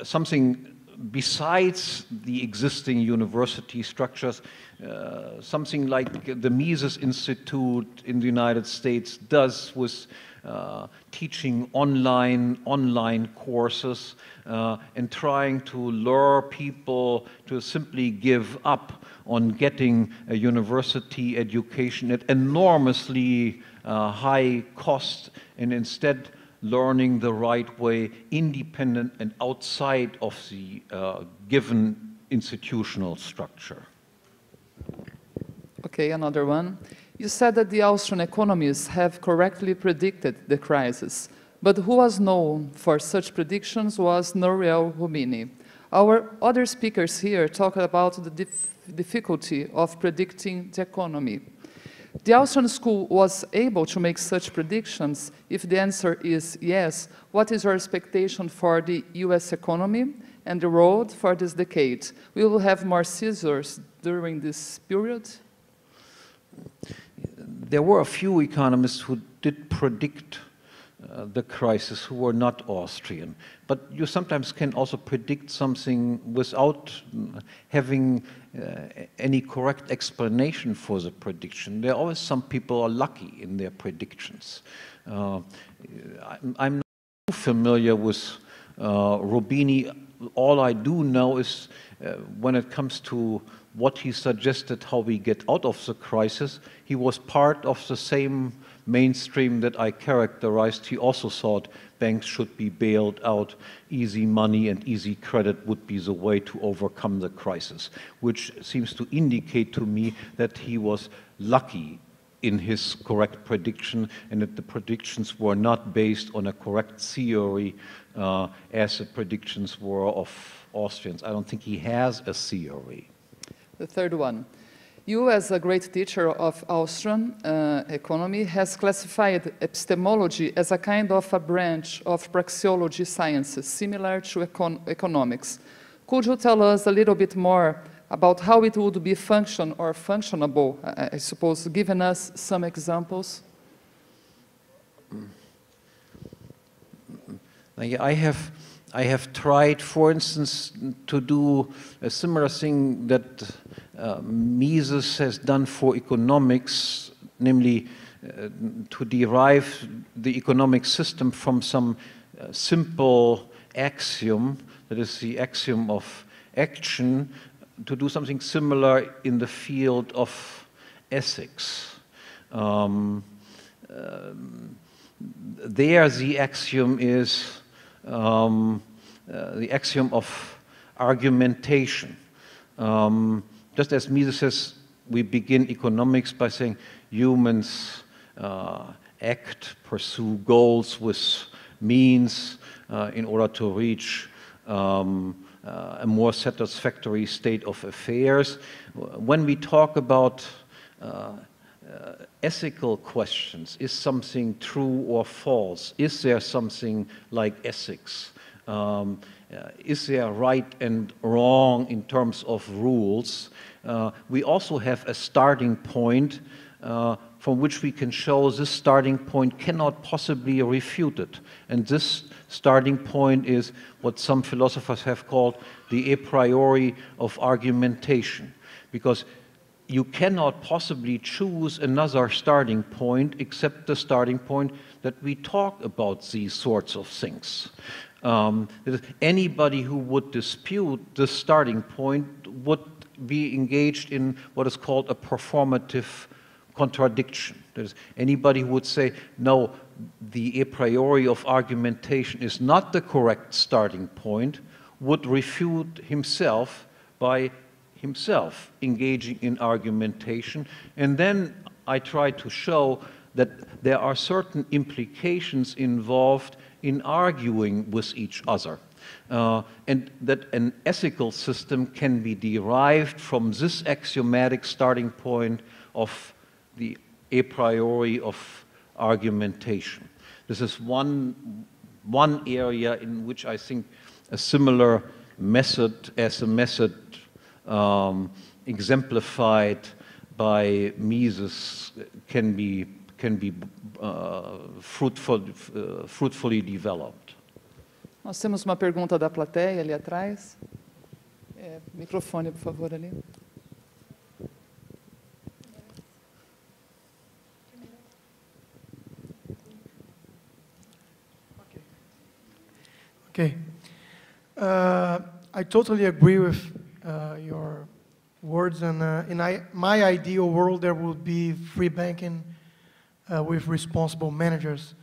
S1: Something besides the existing university structures, something like the Mises Institute in the United States does with teaching online courses and trying to lure people to simply give up on getting a university education at enormously high cost and instead learning the right way, independent and outside of the given institutional structure.
S2: Okay, another one. You said that the Austrian economists have correctly predicted the crisis, but who was known for such predictions was Nouriel Roubini. Our other speakers here talked about the difficulty of predicting the economy. The Austrian school was able to make such predictions. If the answer is yes, what is your expectation for the US economy and the road for this decade? We will have more scissors during this period?
S1: There were a few economists who did predict the crisis who were not Austrian. But you sometimes can also predict something without having any correct explanation for the prediction. There are always some people are lucky in their predictions. I'm not too familiar with Roubini. All I do know is when it comes to what he suggested how we get out of the crisis, he was part of the same mainstream that I characterized. He also thought banks should be bailed out, easy money and easy credit would be the way to overcome the crisis, which seems to indicate to me that he was lucky in his correct prediction and that the predictions were not based on a correct theory as the predictions were of Austrians. I don't think he has a theory.
S2: The third one. You, as a great teacher of Austrian economy, has classified epistemology as a kind of a branch of praxeology sciences, similar to economics. Could you tell us a little bit more about how it would be function or functionable, I suppose, giving us some examples?
S1: I have tried, for instance, to do a similar thing that Mises has done for economics, namely to derive the economic system from some simple axiom, that is the axiom of action, to do something similar in the field of ethics. There the axiom is the axiom of argumentation. Just as Mises says, we begin economics by saying humans act, pursue goals with means in order to reach a more satisfactory state of affairs. When we talk about ethical questions, is something true or false? Is there something like ethics? Is there right and wrong in terms of rules? We also have a starting point from which we can show this starting point cannot possibly be refuted. And this starting point is what some philosophers have called the a priori of argumentation. Because you cannot possibly choose another starting point except the starting point that we talk about these sorts of things. Anybody who would dispute this starting point would be engaged in what is called a performative contradiction. That is, anybody who would say, no, the a priori of argumentation is not the correct starting point, would refute himself by himself engaging in argumentation. And then I try to show that there are certain implications involved in arguing with each other. And that an ethical system can be derived from this axiomatic starting point of the a priori of argumentation. This is one area in which I think a similar method as a method exemplified by Mises can be fruitfully developed.
S2: Nós temos uma pergunta da plateia ali atrás. Microfone, por favor, ali.
S3: Okay. I totally agree with your words, and in my ideal world, there would be free banking with responsible managers.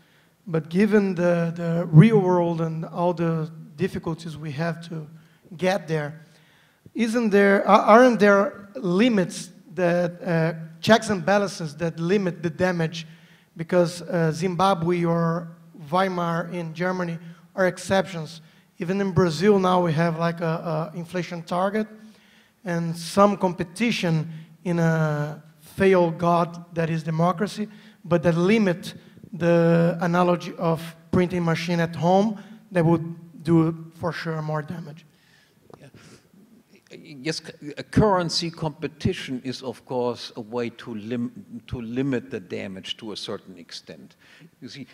S3: But given the real world and all the difficulties we have to get there, aren't there limits that checks and balances that limit the damage? Because Zimbabwe or Weimar in Germany are exceptions. Even in Brazil now we have like a inflation target and some competition in a failed god that is democracy, but that limit the analogy of printing machine at home that would do for sure more damage.
S1: Yes, a currency competition is, of course, a way to limit the damage to a certain extent. You see,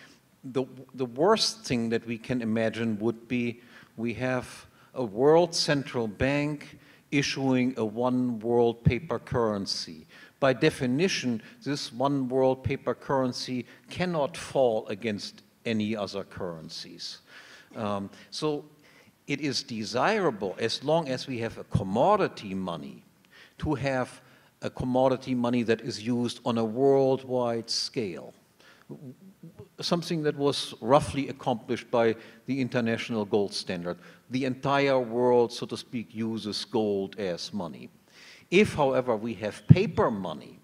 S1: the worst thing that we can imagine would be we have a world central bank issuing a one world paper currency. By definition, this one world paper currency cannot fall against any other currencies. So it is desirable, as long as we have a commodity money, to have a commodity money that is used on a worldwide scale. Something that was roughly accomplished by the International Gold Standard. The entire world, so to speak, uses gold as money. If, however, we have paper money,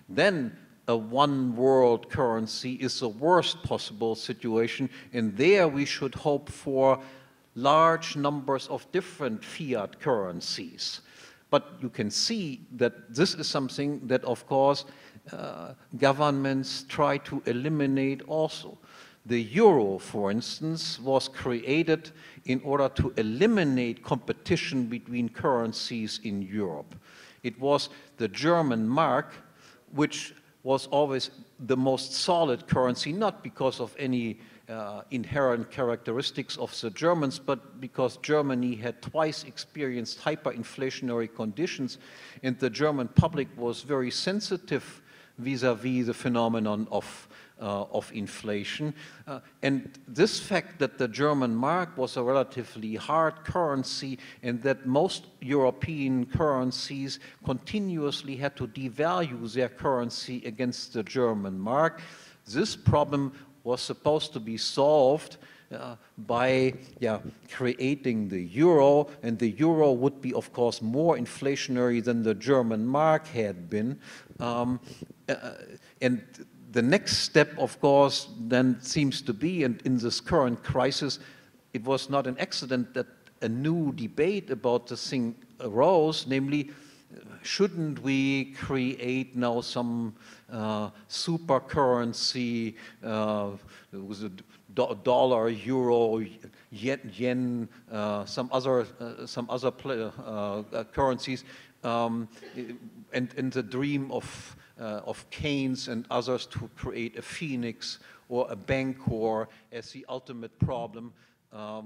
S1: then a one world currency is the worst possible situation, and there we should hope for large numbers of different fiat currencies. But you can see that this is something that, of course, governments try to eliminate also. The euro, for instance, was created in order to eliminate competition between currencies in Europe. It was the German mark, which was always the most solid currency, not because of any inherent characteristics of the Germans, but because Germany had twice experienced hyperinflationary conditions, and the German public was very sensitive vis-à-vis the phenomenon of inflation. And this fact that the German mark was a relatively hard currency and that most European currencies continuously had to devalue their currency against the German mark, this problem was supposed to be solved by creating the euro, and the euro would be, of course, more inflationary than the German mark had been. And the next step, of course, then seems to be, and in this current crisis, it was not an accident that a new debate about the thing arose, namely, shouldn't we create now some super currency, with a dollar, euro, yen, some other currencies, and the dream of Keynes and others to create a phoenix or a bancor as the ultimate problem. So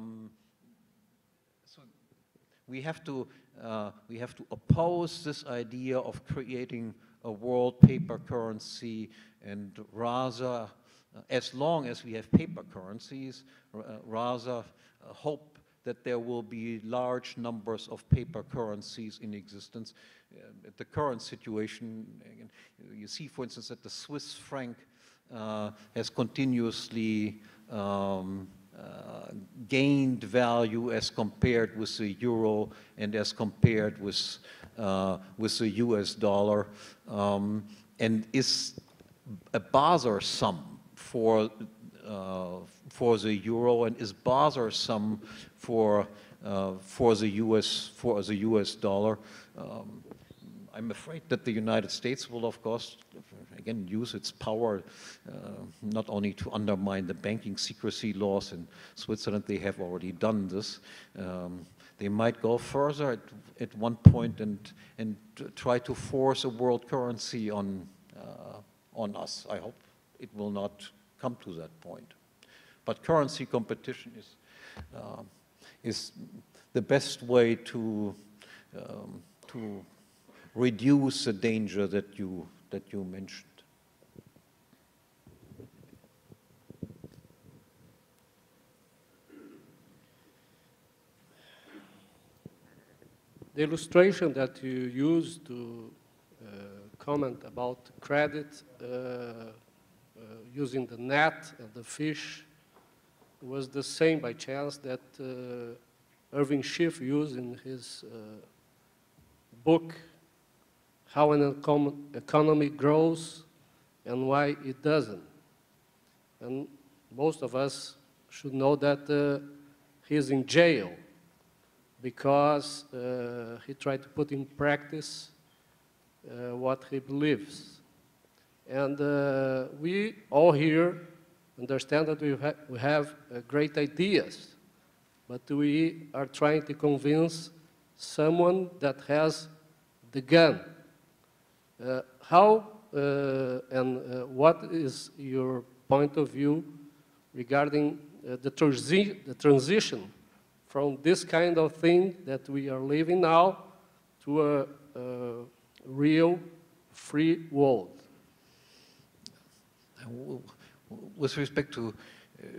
S1: we have to oppose this idea of creating a world paper currency, and rather, as long as we have paper currencies, rather hope that there will be large numbers of paper currencies in existence. At the current situation, you see, for instance, that the Swiss franc has continuously gained value as compared with the euro and as compared with the US dollar, and is a bothersome for the euro and is bothersome for the US dollar. I'm afraid that the United States will, of course, again, use its power not only to undermine the banking secrecy laws in Switzerland. They have already done this. They might go further at one point and try to force a world currency on us. I hope it will not come to that point. But currency competition is the best way to to reduce the danger that you mentioned.
S4: The illustration that you used to comment about credit using the net and the fish was the same by chance that Irving Schiff used in his book, How an Economy Grows and Why It Doesn't. And most of us should know that he's in jail because he tried to put in practice what he believes. And we all here understand that we have great ideas, but we are trying to convince someone that has the gun. How and what is your point of view regarding the transition from this kind of thing that we are living now to a real free world?
S1: With respect to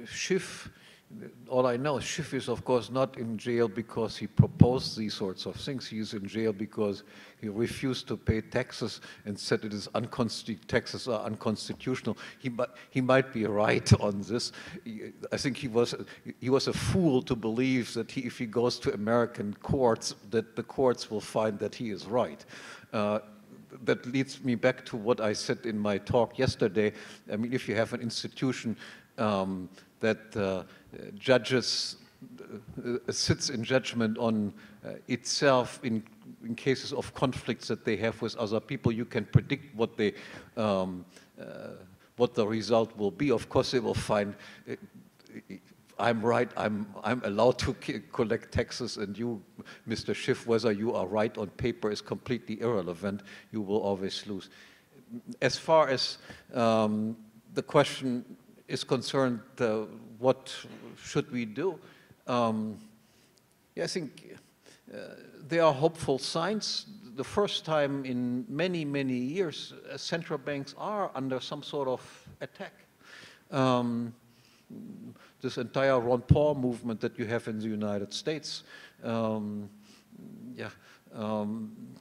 S1: Schiff, all I know, Schiff is of course not in jail because he proposed these sorts of things. He is in jail because he refused to pay taxes and said it is taxes are unconstitutional. He might be right on this. I think he was a fool to believe that if he goes to American courts, that the courts will find that he is right. That leads me back to what I said in my talk yesterday. I mean, if you have an institution that sits in judgment on itself in cases of conflicts that they have with other people, you can predict what the result will be. Of course, they will find I'm right, I'm allowed to collect taxes, and you, Mr. Schiff, whether you are right on paper is completely irrelevant. You will always lose. As far as the question is concerned, what should we do? Yeah, I think there are hopeful signs. The first time in many, many years, central banks are under some sort of attack. This entire Ron Paul movement that you have in the United States,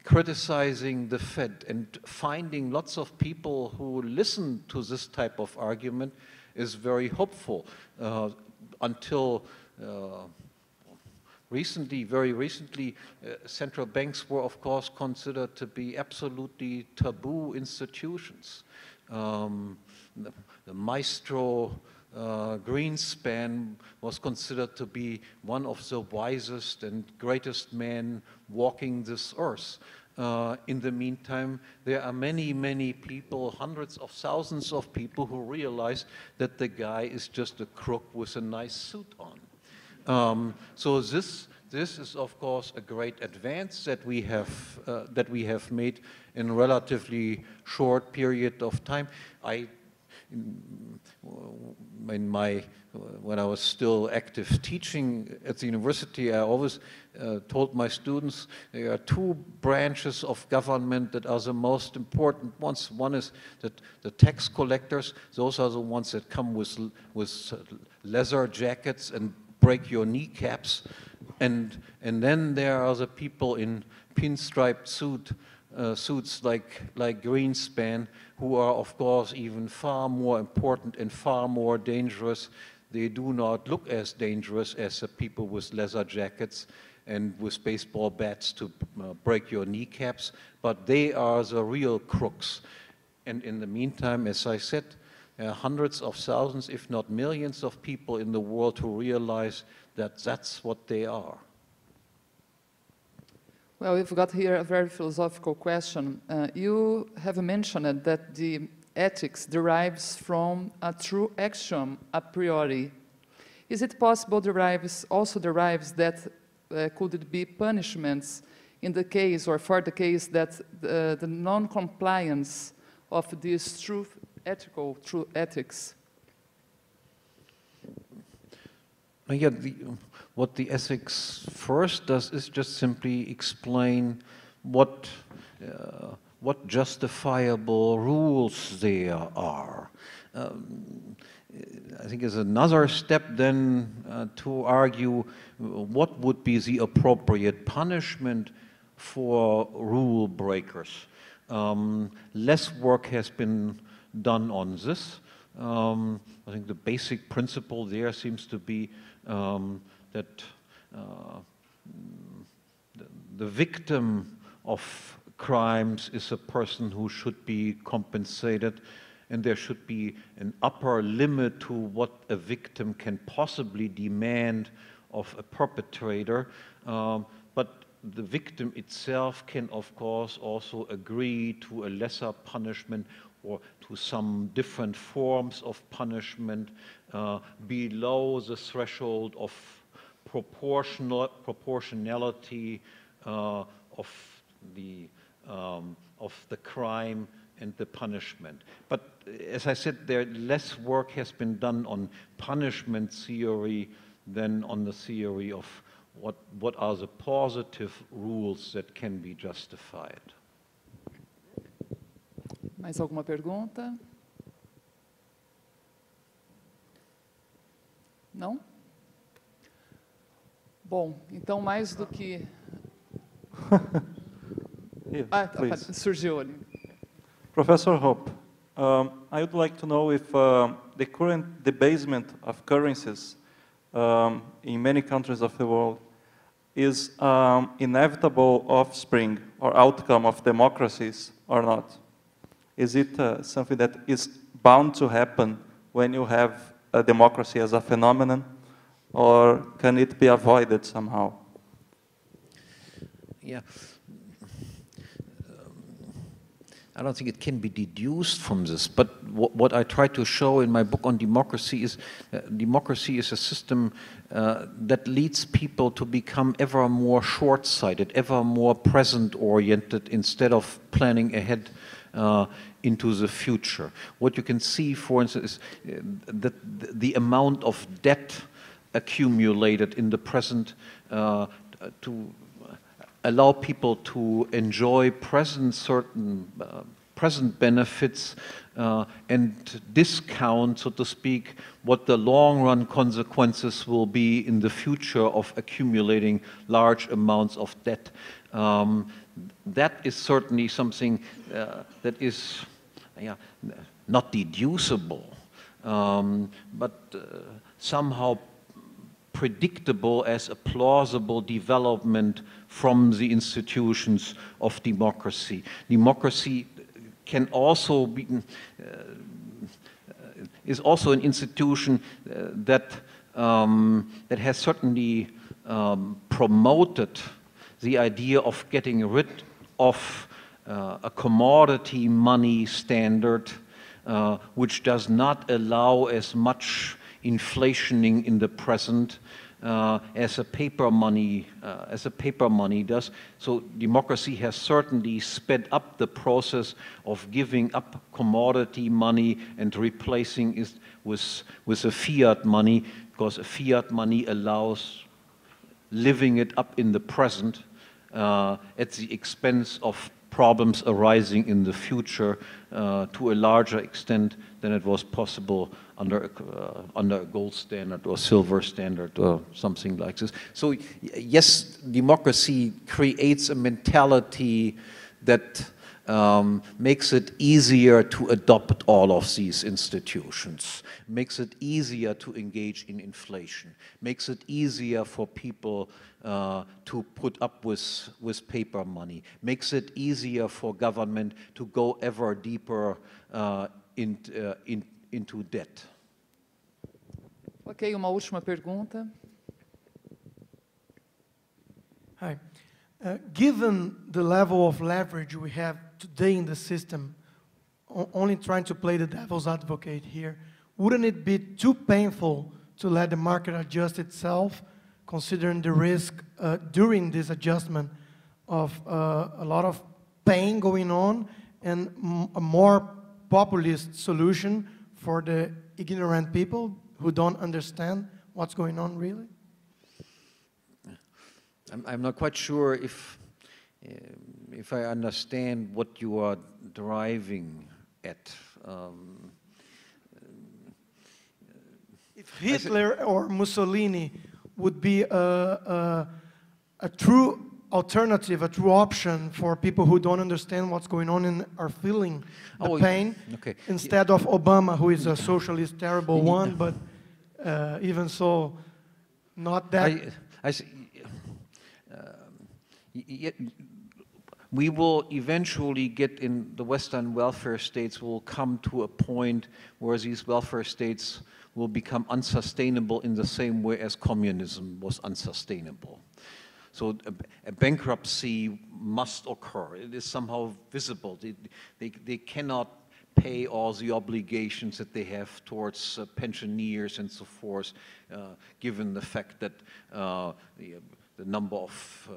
S1: criticizing the Fed and finding lots of people who listen to this type of argument is very hopeful. Until very recently, central banks were, of course, considered to be absolutely taboo institutions. The maestro Greenspan was considered to be one of the wisest and greatest men walking this earth. In the meantime, there are many, many people, hundreds of thousands of people who realize that the guy is just a crook with a nice suit on. So this is, of course, a great advance that we have made in a relatively short period of time. When I was still active teaching at the university, I always told my students there are two branches of government that are the most important ones. One is that the tax collectors; those are the ones that come with leather jackets and break your kneecaps, and then there are the people in pinstriped suits like Greenspan, who are, of course, even far more important and far more dangerous. They do not look as dangerous as the people with leather jackets and with baseball bats to break your kneecaps, but they are the real crooks. And in the meantime, as I said, hundreds of thousands, if not millions of people in the world who realize that that's what they are.
S2: Well, we've got here a very philosophical question. You have mentioned that the ethics derives from a true axiom a priori. Is it possible also derives that could it be punishments in the case or for the case that the non-compliance of these true ethics?
S1: Yeah, what the ethics first does is just simply explain what justifiable rules there are. I think is another step then to argue what would be the appropriate punishment for rule breakers. Less work has been done on this. I think the basic principle there seems to be that the victim of crimes is a person who should be compensated, and there should be an upper limit to what a victim can possibly demand of a perpetrator. But the victim itself can, of course, also agree to a lesser punishment or to some different forms of punishment below the threshold of proportionality of the crime and the punishment. But as I said, less work has been done on punishment theory than on the theory of what are the positive rules that can be justified.
S2: Mais alguma pergunta? Não? Bom, então mais do que...
S5: Here,
S2: surgiu ali.
S5: Professor Hoppe, I would like to know if the current debasement of currencies in many countries of the world is inevitable offspring or outcome of democracies or not? Is it something that is bound to happen when you have a democracy as a phenomenon, or can it be avoided somehow?
S1: Yeah. I don't think it can be deduced from this, but what I try to show in my book on democracy is democracy is a system that leads people to become ever more short-sighted, ever more present-oriented instead of planning ahead into the future. What you can see, for instance, is that the amount of debt accumulated in the present to allow people to enjoy certain present benefits and discount, so to speak, what the long-run consequences will be in the future of accumulating large amounts of debt. That is certainly something that is not deducible, but somehow predictable as a plausible development from the institutions of democracy. Democracy can also be, is also an institution that has certainly promoted the idea of getting rid of a commodity money standard, which does not allow as much inflationing in the present as a paper money does. So democracy has certainly sped up the process of giving up commodity money and replacing it with a fiat money, because a fiat money allows living it up in the present at the expense of problems arising in the future to a larger extent than it was possible under a gold standard or silver standard or something like this. So yes, democracy creates a mentality that makes it easier to adopt all of these institutions, makes it easier to engage in inflation, makes it easier for people to put up with paper money, makes it easier for government to go ever deeper into debt.
S2: Ok, uma última pergunta.
S3: Hi. Given the level of leverage we have today in the system, only trying to play the devil's advocate here, wouldn't it be too painful to let the market adjust itself, considering the risk during this adjustment of a lot of pain going on and a more populist solution for the ignorant people who don't understand what's going on really?
S1: I'm not quite sure if I understand what you are driving at.
S3: If Hitler or Mussolini would be a true alternative, a true option for people who don't understand what's going on and are feeling the pain,
S1: okay.
S3: instead of Obama, who is a socialist, terrible one, but even so, not that.
S1: We will eventually get in the Western welfare states will come to a point where these welfare states will become unsustainable in the same way as communism was unsustainable. So a bankruptcy must occur. It is somehow visible. They cannot pay all the obligations that they have towards pensioners and so forth, given the fact that the number of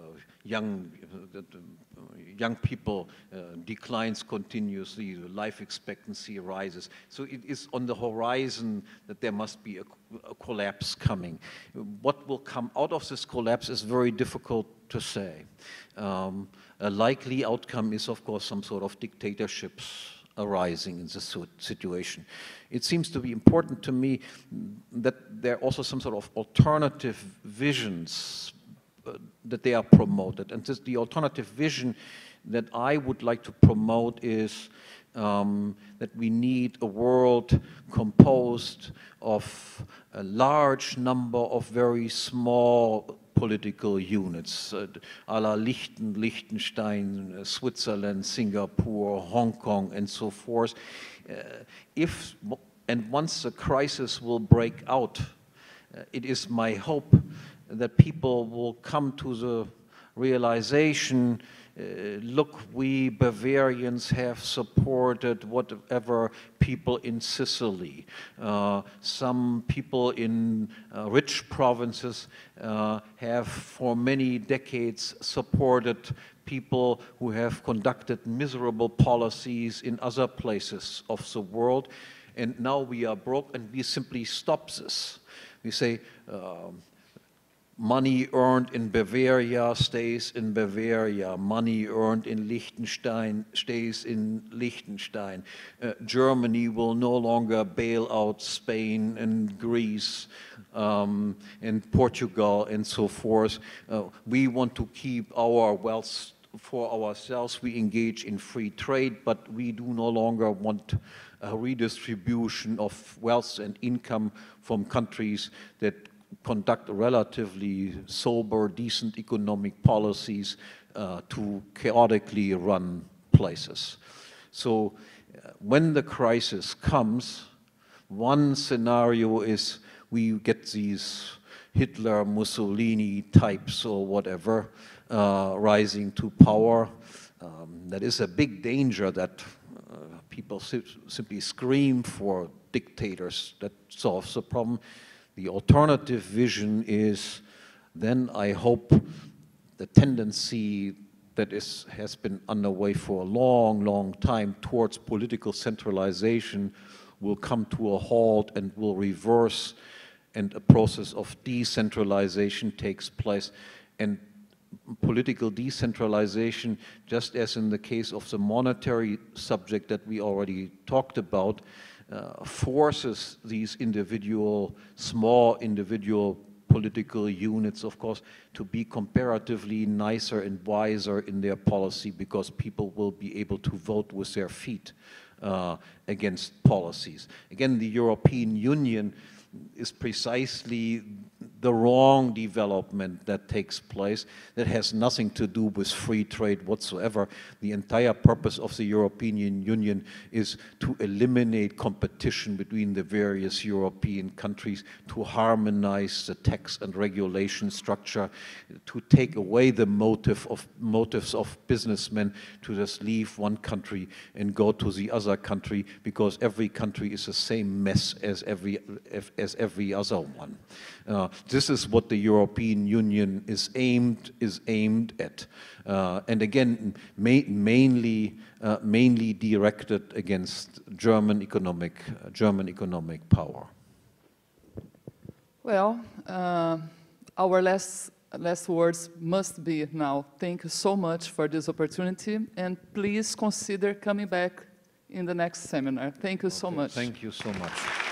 S1: young people declines continuously, the life expectancy rises. So it is on the horizon that there must be a collapse coming. What will come out of this collapse is very difficult to say. A likely outcome is, of course, some sort of dictatorships arising in this situation. It seems to be important to me that there are also some sort of alternative visions that they are promoted. And the alternative vision that I would like to promote is that we need a world composed of a large number of very small political units, a la Liechtenstein, Switzerland, Singapore, Hong Kong, and so forth. And once the crisis will break out, it is my hope that people will come to the realization, look, we Bavarians have supported whatever people in Sicily. Some people in rich provinces have for many decades supported people who have conducted miserable policies in other places of the world. And now we are broke and we simply stop this. We say, money earned in Bavaria stays in Bavaria. Money earned in Liechtenstein stays in Liechtenstein. Germany will no longer bail out Spain and Greece and Portugal and so forth. We want to keep our wealth for ourselves. We engage in free trade, but we do no longer want a redistribution of wealth and income from countries that conduct relatively sober, decent economic policies to chaotically run places. So when the crisis comes, one scenario is we get these Hitler, Mussolini types or whatever rising to power. That is a big danger that people simply scream for dictators that solves the problem. The alternative vision is then I hope the tendency that has been underway for a long, long time towards political centralization will come to a halt and will reverse, and a process of decentralization takes place. And political decentralization, just as in the case of the monetary subject that we already talked about, forces these small individual political units, of course, to be comparatively nicer and wiser in their policy, because people will be able to vote with their feet against policies. Again, the European Union is precisely the wrong development that takes place. That has nothing to do with free trade whatsoever. The entire purpose of the European Union is to eliminate competition between the various European countries, to harmonize the tax and regulation structure, to take away the motives of businessmen to just leave one country and go to the other country, because every country is the same mess as every other one. This is what the European Union is aimed at, and again, mainly directed against German economic power.
S2: Well, our last words must be now. Thank you so much for this opportunity, and please consider coming back in the next seminar. Thank you so much.
S1: Thank you so much.